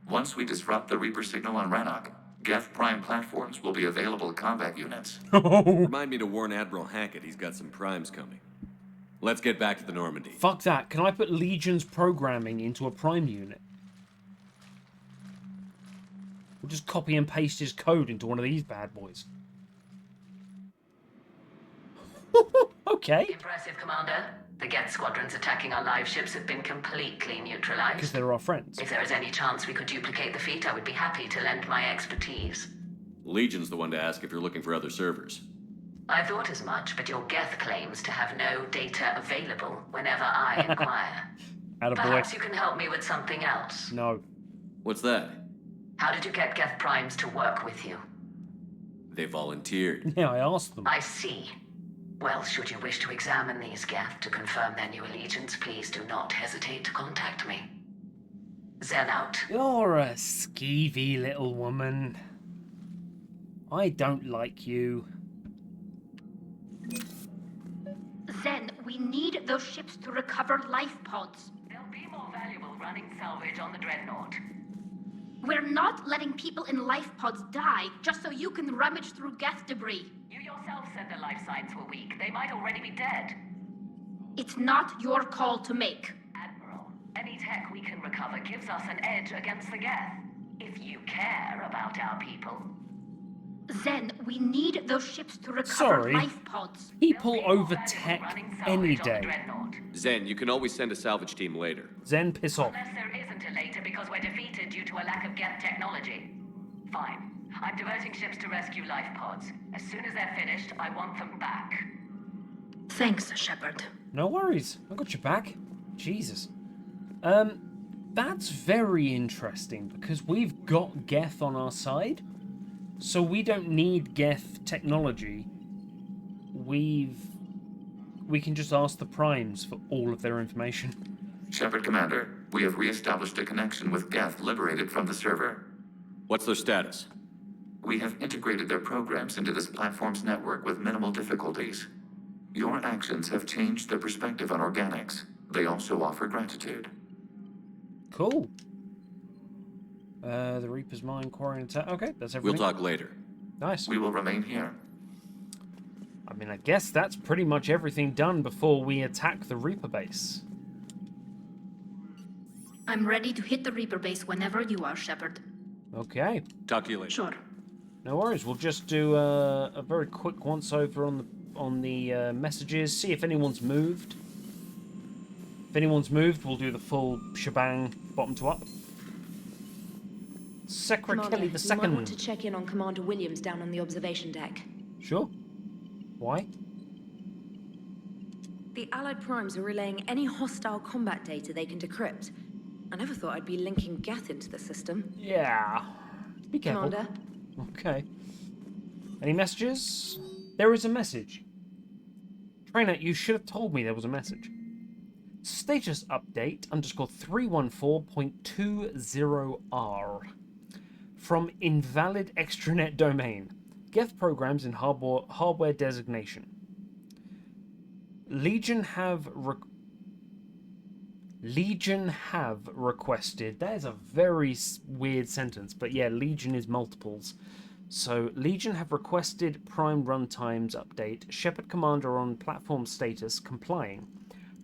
Once we disrupt the Reaper signal on Rannoch, Geth Prime platforms will be available combat units. Remind me to warn Admiral Hackett he's got some primes coming. Let's get back to the Normandy. Fuck that. Can I put Legion's programming into a prime unit? We'll just copy and paste his code into one of these bad boys. Okay. Impressive, Commander. The Geth squadrons attacking our live ships have been completely neutralized. Because they're our friends. If there is any chance we could duplicate the feat, I would be happy to lend my expertise. Legion's the one to ask if you're looking for other servers. I thought as much, but your Geth claims to have no data available whenever I inquire. Perhaps you can help me with something else. No. What's that? How did you get Geth Primes to work with you? They volunteered. Yeah, I asked them. I see. Well, should you wish to examine these Geth to confirm their new allegiance, please do not hesitate to contact me. Zen out. You're a skeevy little woman. I don't like you. Zen, we need those ships to recover life pods. They'll be more valuable running salvage on the Dreadnought. We're not letting people in life pods die just so you can rummage through Geth debris. You yourself said their life signs were weak. They might already be dead. It's not your call to make. Admiral, any tech we can recover gives us an edge against the Geth. If you care about our people. Zen, we need those ships to recover life pods. People over tech any day. Zen, you can always send a salvage team later. Zen, piss off. Unless there isn't a later because we're defeated due to a lack of Geth technology. Fine. I'm diverting ships to rescue life pods. As soon as they're finished, I want them back. Thanks, Shepard. No worries. I got your back. Jesus. That's very interesting because we've got Geth on our side. So we don't need Geth technology. We can just ask the Primes for all of their information. Shepard Commander, we have re-established a connection with Geth liberated from the server. What's their status? We have integrated their programs into this platform's network with minimal difficulties. Your actions have changed their perspective on organics. They also offer gratitude. Cool. The Reaper's Mine, Quarian attack. Okay, that's everything. We'll talk later. Nice. We will remain here. I mean, I guess that's pretty much everything done before we attack the Reaper base. I'm ready to hit the Reaper base whenever you are, Shepard. Okay. Talk to you later. Sure. No worries. We'll just do a very quick once-over on the messages. See if anyone's moved. If anyone's moved, we'll do the full shebang, bottom to up. Secretary Kelly the you might want Second. to check in on Commander Williams down on the observation deck. Sure. Why? The Allied Primes are relaying any hostile combat data they can decrypt. I never thought I'd be linking Geth into the system. Yeah. Be careful. Commander? Okay. Any messages? There is a message. Trainer, you should have told me there was a message. Status update _314.20R. From invalid extranet domain. Geth programs in hardware designation. Legion have requested. That is a very weird sentence, but yeah, Legion is multiples. So Legion have requested Prime runtimes update. Shepard Commander on platform status complying.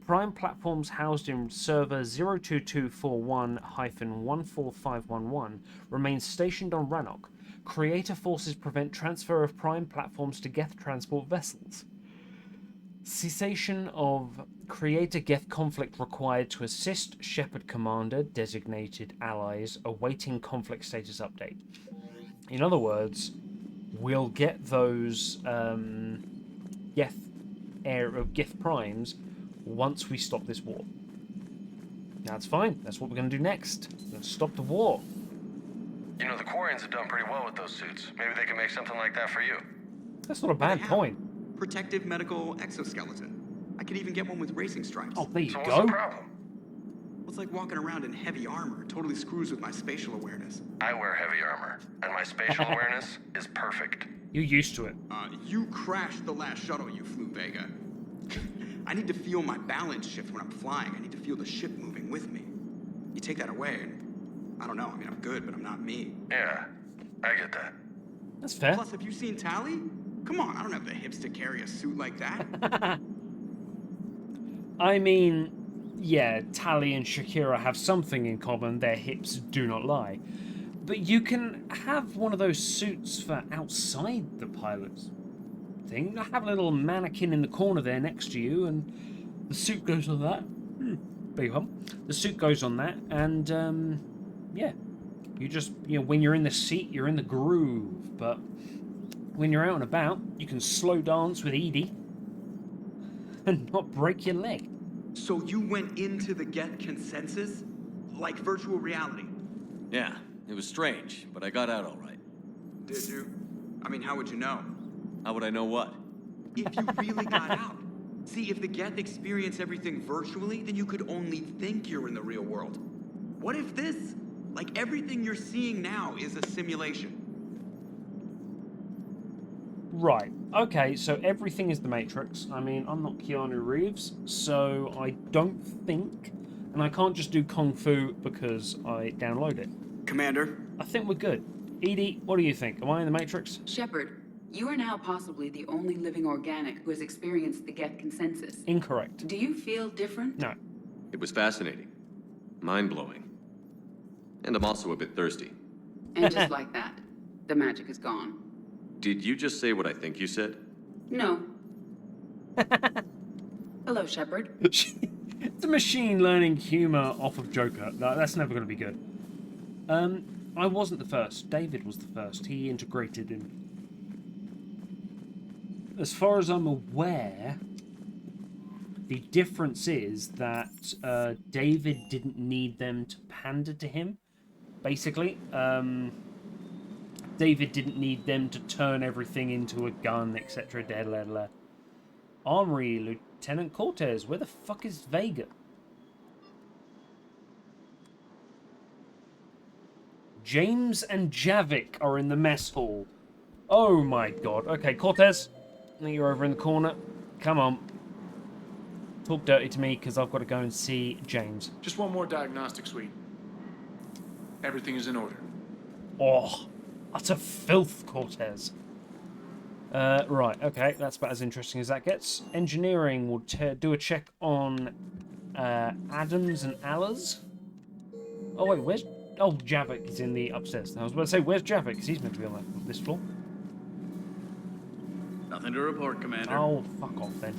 Prime platforms housed in server 02241-14511 remain stationed on Rannoch. Creator forces prevent transfer of Prime platforms to Geth transport vessels. Cessation of Creator-Geth conflict required to assist Shepard Commander designated allies awaiting conflict status update. In other words, we'll get those Geth Primes once we stop this war. That's fine. That's what we're going to do next. We're going to stop the war. You know, the Quarians have done pretty well with those suits. Maybe they can make something like that for you. That's not a bad point. Protective medical exoskeleton. I could even get one with racing stripes. Oh, there you So go. what's the problem? Well, it's like walking around in heavy armor. It totally screws with my spatial awareness. I wear heavy armor, and my spatial awareness is perfect. You're used to it. You crashed the last shuttle you flew, Vega. I need to feel my balance shift when I'm flying. I need to feel the ship moving with me. You take that away, and I don't know. I mean, I'm good, but I'm not me. Yeah, I get that. That's fair. Plus, have you seen Tally? Come on, I don't have the hips to carry a suit like that. I mean, yeah, Tally and Shakira have something in common. Their hips do not lie. But you can have one of those suits for outside the pilot's thing. Have a little mannequin in the corner there next to you, and the suit goes on that. Beg your pardon. The suit goes on that, and yeah, you just, you know, when you're in the seat, you're in the groove. But when you're out and about, you can slow dance with Edie and not break your leg. So you went into the Geth consensus? Like virtual reality? Yeah, it was strange, but I got out all right. Did you? I mean, how would you know? How would I know what? If you really got out. See, if the Geth experience everything virtually, then you could only think you're in the real world. What if this, like everything you're seeing now, is a simulation? Right. Okay, so everything is the Matrix. I mean, I'm not Keanu Reeves, so I don't think, and I can't just do Kung Fu because I download it. Commander? I think we're good. Edie, what do you think? Am I in the Matrix? Shepard, you are now possibly the only living organic who has experienced the Geth consensus. Incorrect. Do you feel different? No. It was fascinating. Mind-blowing. And I'm also a bit thirsty. And just like that, the magic is gone. Did you just say what I think you said? No. Hello, Shepard. It's a machine learning humor off of Joker. No, that's never going to be good. I wasn't the first. David was the first. He integrated in. As far as I'm aware, the difference is that David didn't need them to pander to him, basically. David didn't need them to turn everything into a gun, etc. Armory, Lieutenant Cortez. Where the fuck is Vega? James and Javik are in the mess hall. Oh my god. Okay, Cortez, you're over in the corner. Come on. Talk dirty to me, because I've got to go and see James. Just one more diagnostic suite. Everything is in order. Oh, utter filth, Cortez. Right, okay, that's about as interesting as that gets. Engineering will do a check on Adams and Allers. Oh wait, where's... Oh, Javik is in the upstairs. I was about to say, where's Javik? Because he's meant to be on this floor. Nothing to report, Commander. Oh, fuck off then.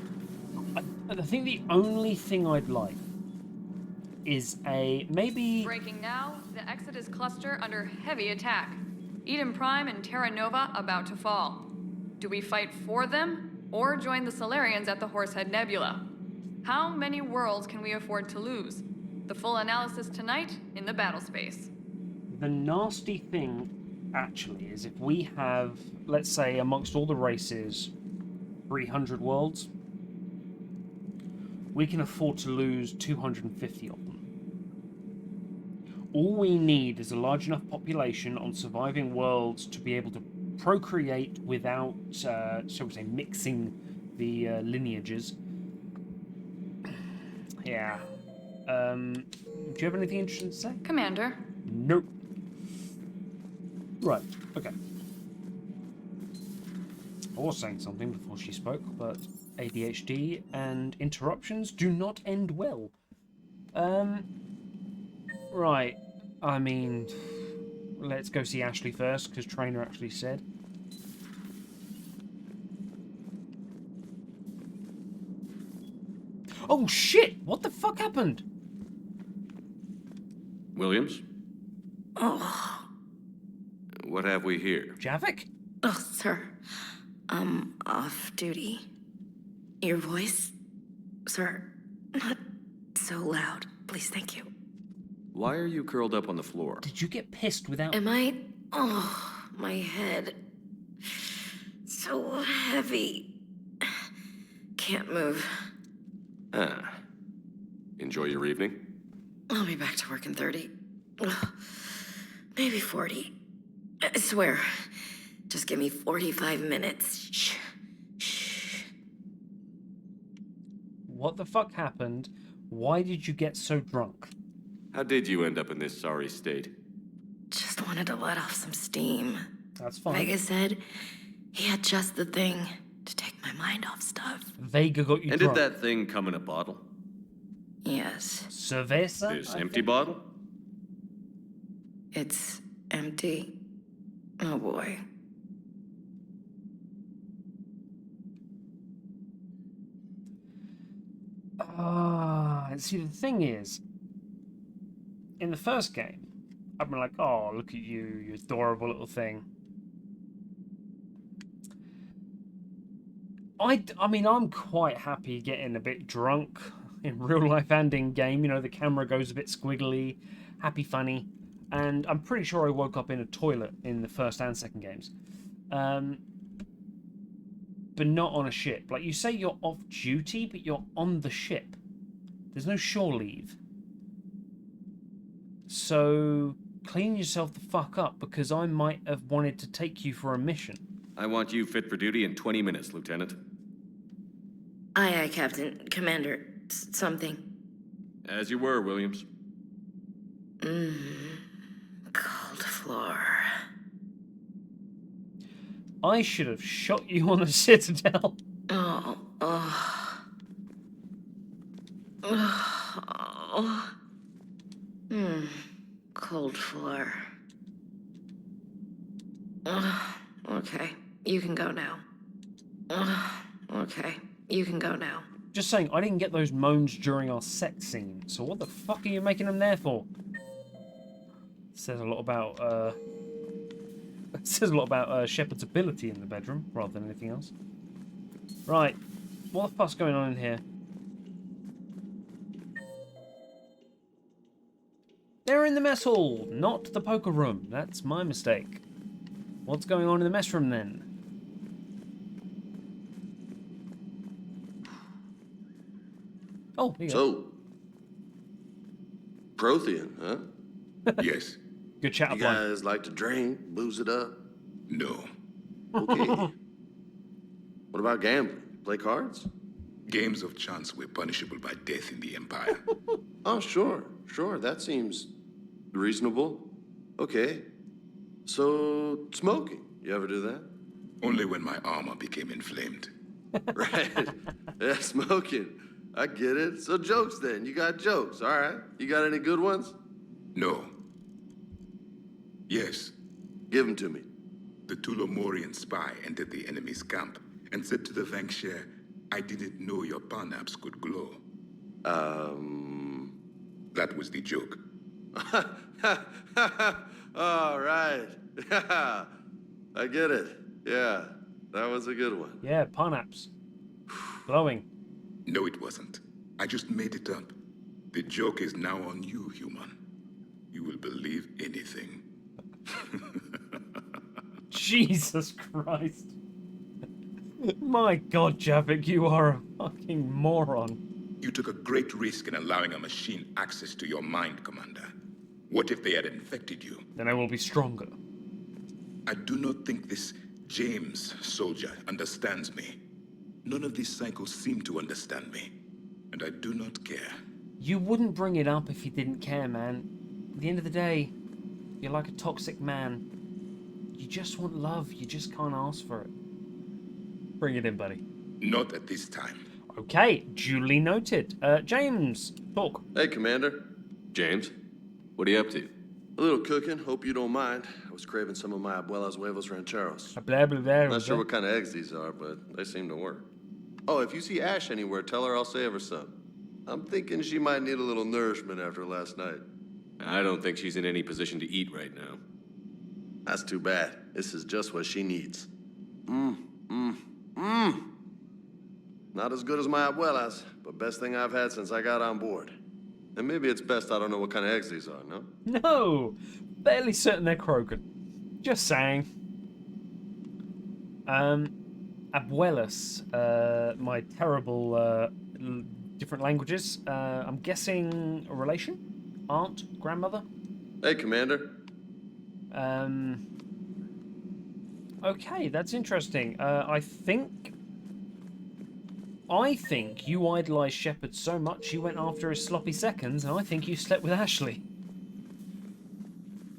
I think the only thing I'd like is maybe... Breaking now, the Exodus cluster under heavy attack. Eden Prime and Terra Nova about to fall. Do we fight for them, or join the Solarians at the Horsehead Nebula? How many worlds can we afford to lose? The full analysis tonight in the battle space. The nasty thing, actually, is if we have, let's say, amongst all the races, 300 worlds, we can afford to lose 250 of them. All we need is a large enough population on surviving worlds to be able to procreate without, shall we say, mixing the lineages. Yeah. Do you have anything interesting to say? Commander. Nope. Right, okay. I was saying something before she spoke, but ADHD and interruptions do not end well. Right. I mean, let's go see Ashley first, because Trainer actually said. Oh shit! What the fuck happened? Williams? Oh. What have we here? Javik? Oh, sir. I'm off duty. Your voice? Sir, not so loud. Please, thank you. Why are you curled up on the floor? Did you get pissed without... Am I... Oh, my head. So heavy. Can't move. Ah. Enjoy your evening? I'll be back to work in 30. Ugh, maybe 40. I swear. Just give me 45 minutes. Shh. Shh. What the fuck happened? Why did you get so drunk? How did you end up in this sorry state? Just wanted to let off some steam. That's fine. Vega said he had just the thing to take my mind off stuff. Vega got you And drunk. did that thing come in a bottle? Yes. Cerveza? This empty bottle? It's empty. Oh boy. See, the thing is, in the first game, I've been like, oh, look at you, you adorable little thing. I mean, I'm quite happy getting a bit drunk in real life and in game. You know, the camera goes a bit squiggly, happy, funny. And I'm pretty sure I woke up in a toilet in the first and second games. But not on a ship. Like, you say you're off duty, but you're on the ship. There's no shore leave. So, clean yourself the fuck up, because I might have wanted to take you for a mission. I want you fit for duty in 20 minutes, Lieutenant. Aye, aye, Captain. Commander. Something. As you were, Williams. Cold floor. I should have shot you on the Citadel. Oh. Cold floor. Okay, you can go now. Okay, you can go now. Just saying, I didn't get those moans during our sex scene, so what the fuck are you making them there for? Says a lot about, says a lot about Shepard's ability in the bedroom, rather than anything else. Right, what the fuck's going on in here? They're in the mess hall, not the poker room. That's my mistake. What's going on in the mess room then? Oh, here you go. So, Prothean, huh? Yes. Good chat You guys like to drink, booze it up? No. Okay. What about gambling? Play cards? Games of chance were punishable by death in the Empire. Oh, sure. That seems reasonable. Okay. So, smoking. You ever do that? Only when my armor became inflamed. Right. Yeah, smoking. I get it. So jokes then. You got jokes, all right. You got any good ones? No. Yes. Give them to me. The Tulomorian spy entered the enemy's camp and said to the Vanksher, I didn't know your parnaps could glow. That was the joke. All right. I get it. Yeah, that was a good one. Yeah, Parnaps. Glowing. No, it wasn't. I just made it up. The joke is now on you, human. You will believe anything. Jesus Christ. My God, Javik, you are a fucking moron. You took a great risk in allowing a machine access to your mind, Commander. What if they had infected you? Then I will be stronger. I do not think this James soldier understands me. None of these cycles seem to understand me. And I do not care. You wouldn't bring it up if you didn't care, man. At the end of the day, you're like a toxic man. You just want love, you just can't ask for it. Bring it in, buddy. Not at this time. Okay, duly noted. James, talk. Hey, Commander. James, what are you up to? A little cooking, hope you don't mind. I was craving some of my abuela's huevos rancheros. Blah, blah, blah. Not sure what kind of eggs these are, but they seem to work. Oh, if you see Ash anywhere, tell her I'll save her some. I'm thinking she might need a little nourishment after last night. I don't think she's in any position to eat right now. That's too bad. This is just what she needs. Not as good as my abuela's, but best thing I've had since I got on board. And maybe it's best I don't know what kind of eggs these are, no? No! Fairly certain they're Krogan. Just saying. Abuelas. My terrible, different languages. I'm guessing a relation? Aunt? Grandmother? Hey, Commander. Okay, that's interesting. I think you idolized Shepard so much you went after his sloppy seconds, and I think you slept with Ashley.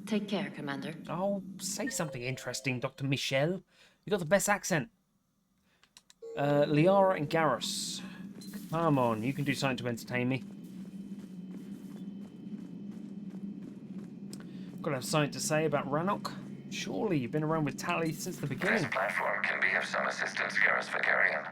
Take care, Commander. Oh, say something interesting, Dr. Michel. You got the best accent. Liara and Garrus. Come on, you can do something to entertain me. Gotta have something to say about Rannoch. Surely you've been around with Tali since the beginning. This platform can be of some assistance, Garrus Vakarian.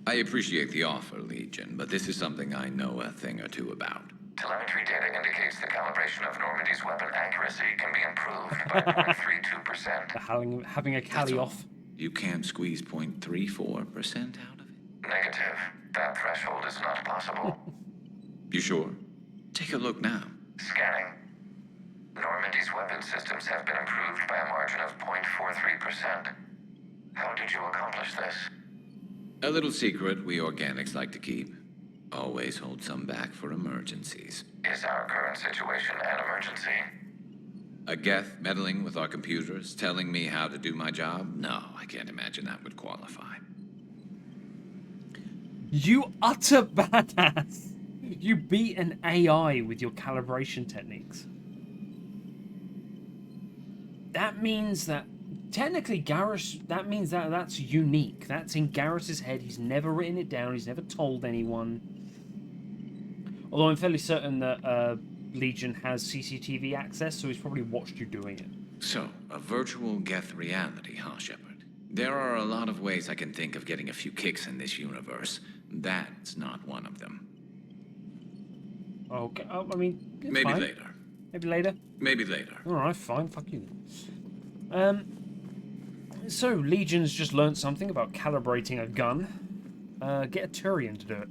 I appreciate the offer, Legion, but this is something I know a thing or two about. Telemetry data indicates the calibration of Normandy's weapon accuracy can be improved by 0.32%. Having a Cali off. You can't squeeze 0.34% out of it? Negative. That threshold is not possible. You sure? Take a look now. Scanning. Normandy's weapon systems have been improved by a margin of 0.43%. How did you accomplish this? A little secret we organics like to keep. Always hold some back for emergencies. Is our current situation an emergency? A Geth meddling with our computers, telling me how to do my job? No, I can't imagine that would qualify. You utter badass! You beat an AI with your calibration techniques. That means that, technically, Garrus, that means that that's unique. That's in Garrus's head. He's never written it down. He's never told anyone. Although I'm fairly certain that Legion has CCTV access, so he's probably watched you doing it. So, a virtual Geth reality, huh, Shepard? There are a lot of ways I can think of getting a few kicks in this universe. That's not one of them. Okay, I mean, maybe fine. later. Maybe later? Maybe later. Alright, fine, fuck you. So, Legion's just learned something about calibrating a gun. Get a Turian to do it.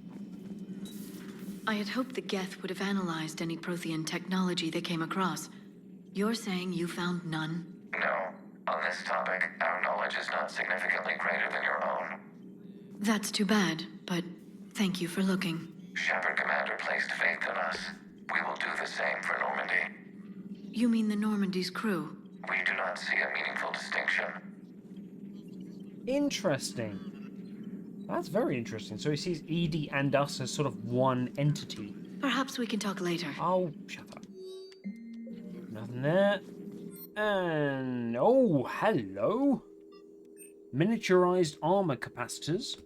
I had hoped the Geth would have analyzed any Prothean technology they came across. You're saying you found none? No. On this this topic, our knowledge is not significantly greater than your own. That's too bad, but thank you for looking. Shepard Commander placed faith in us. We will do the same for Normandy. You mean the Normandy's crew? We do not see a meaningful distinction. Interesting. That's very interesting. So he sees Edie and us as sort of one entity. Perhaps we can talk later. Oh, shut up. Nothing there. And... oh, hello. Miniaturized armor capacitors.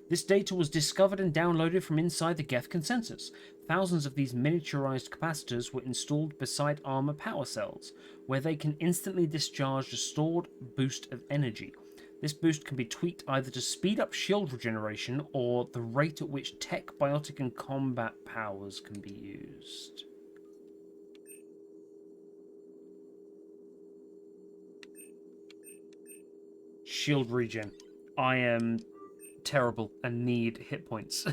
This data was discovered and downloaded from inside the Geth consensus. Thousands of these miniaturized capacitors were installed beside armor power cells, where they can instantly discharge a stored boost of energy. This boost can be tweaked either to speed up shield regeneration or the rate at which tech, biotic, and combat powers can be used. Shield regen. I am terrible and need hit points.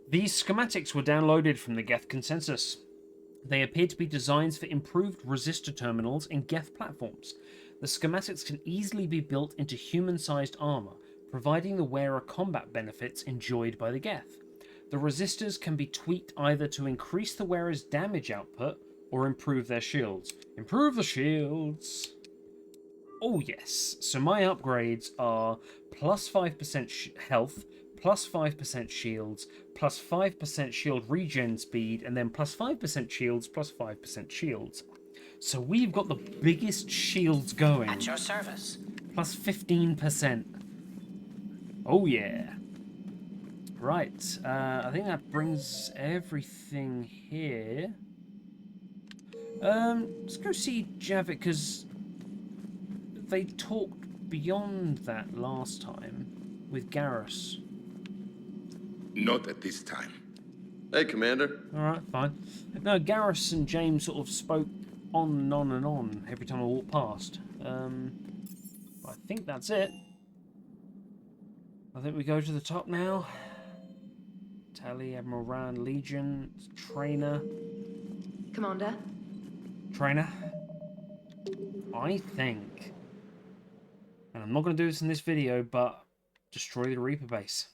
These schematics were downloaded from the Geth consensus. They appear to be designs for improved resistor terminals in Geth platforms. The schematics can easily be built into human-sized armor, providing the wearer combat benefits enjoyed by the Geth. The resistors can be tweaked either to increase the wearer's damage output or improve their shields. Improve the shields! Oh yes, so my upgrades are plus 5% health, plus 5% shields, plus 5% shield regen speed, and then plus 5% shields, plus 5% shields. So we've got the biggest shields going. At your service. Plus 15%. Oh yeah. Right, I think that brings everything here. Let's go see Javik, because they talked beyond that last time with Garrus. Not at this time. Hey, Commander. Alright, fine. No, Garrus and James sort of spoke on and on and on every time I walked past. I think that's it. I think we go to the top now. Tally, Admiral Rand, Legion, Trainer. Commander? Trainer. I think, and I'm not going to do this in this video, but destroy the Reaper base.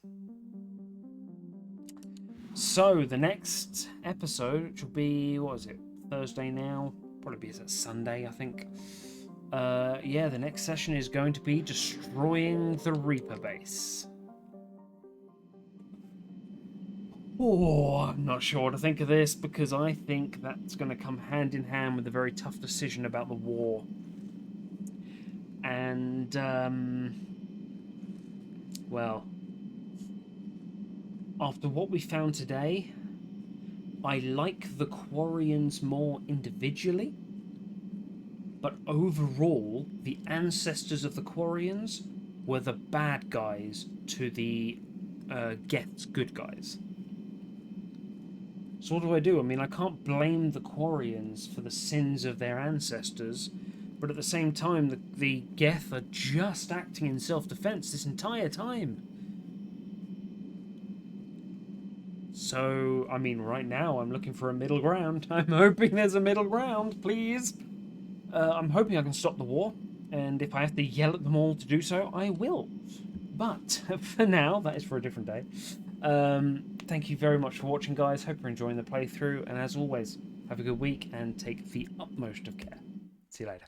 So, the next episode, which will be, what is it, Thursday now? Probably be Sunday, I think. Yeah, the next session is going to be destroying the Reaper base. Oh, I'm not sure what to think of this, because I think that's going to come hand in hand with a very tough decision about the war. And, well, after what we found today, I like the Quarians more individually, but overall, the ancestors of the Quarians were the bad guys to the Geth's good guys. So what do? I mean, I can't blame the Quarians for the sins of their ancestors, but at the same time, the Geth are just acting in self-defense this entire time. So, I mean, right now, I'm looking for a middle ground. I'm hoping there's a middle ground, please. I'm hoping I can stop the war, and if I have to yell at them all to do so, I will. But, for now, that is for a different day. Thank you very much for watching, guys. Hope you're enjoying the playthrough, and as always, have a good week and take the utmost of care. See you later.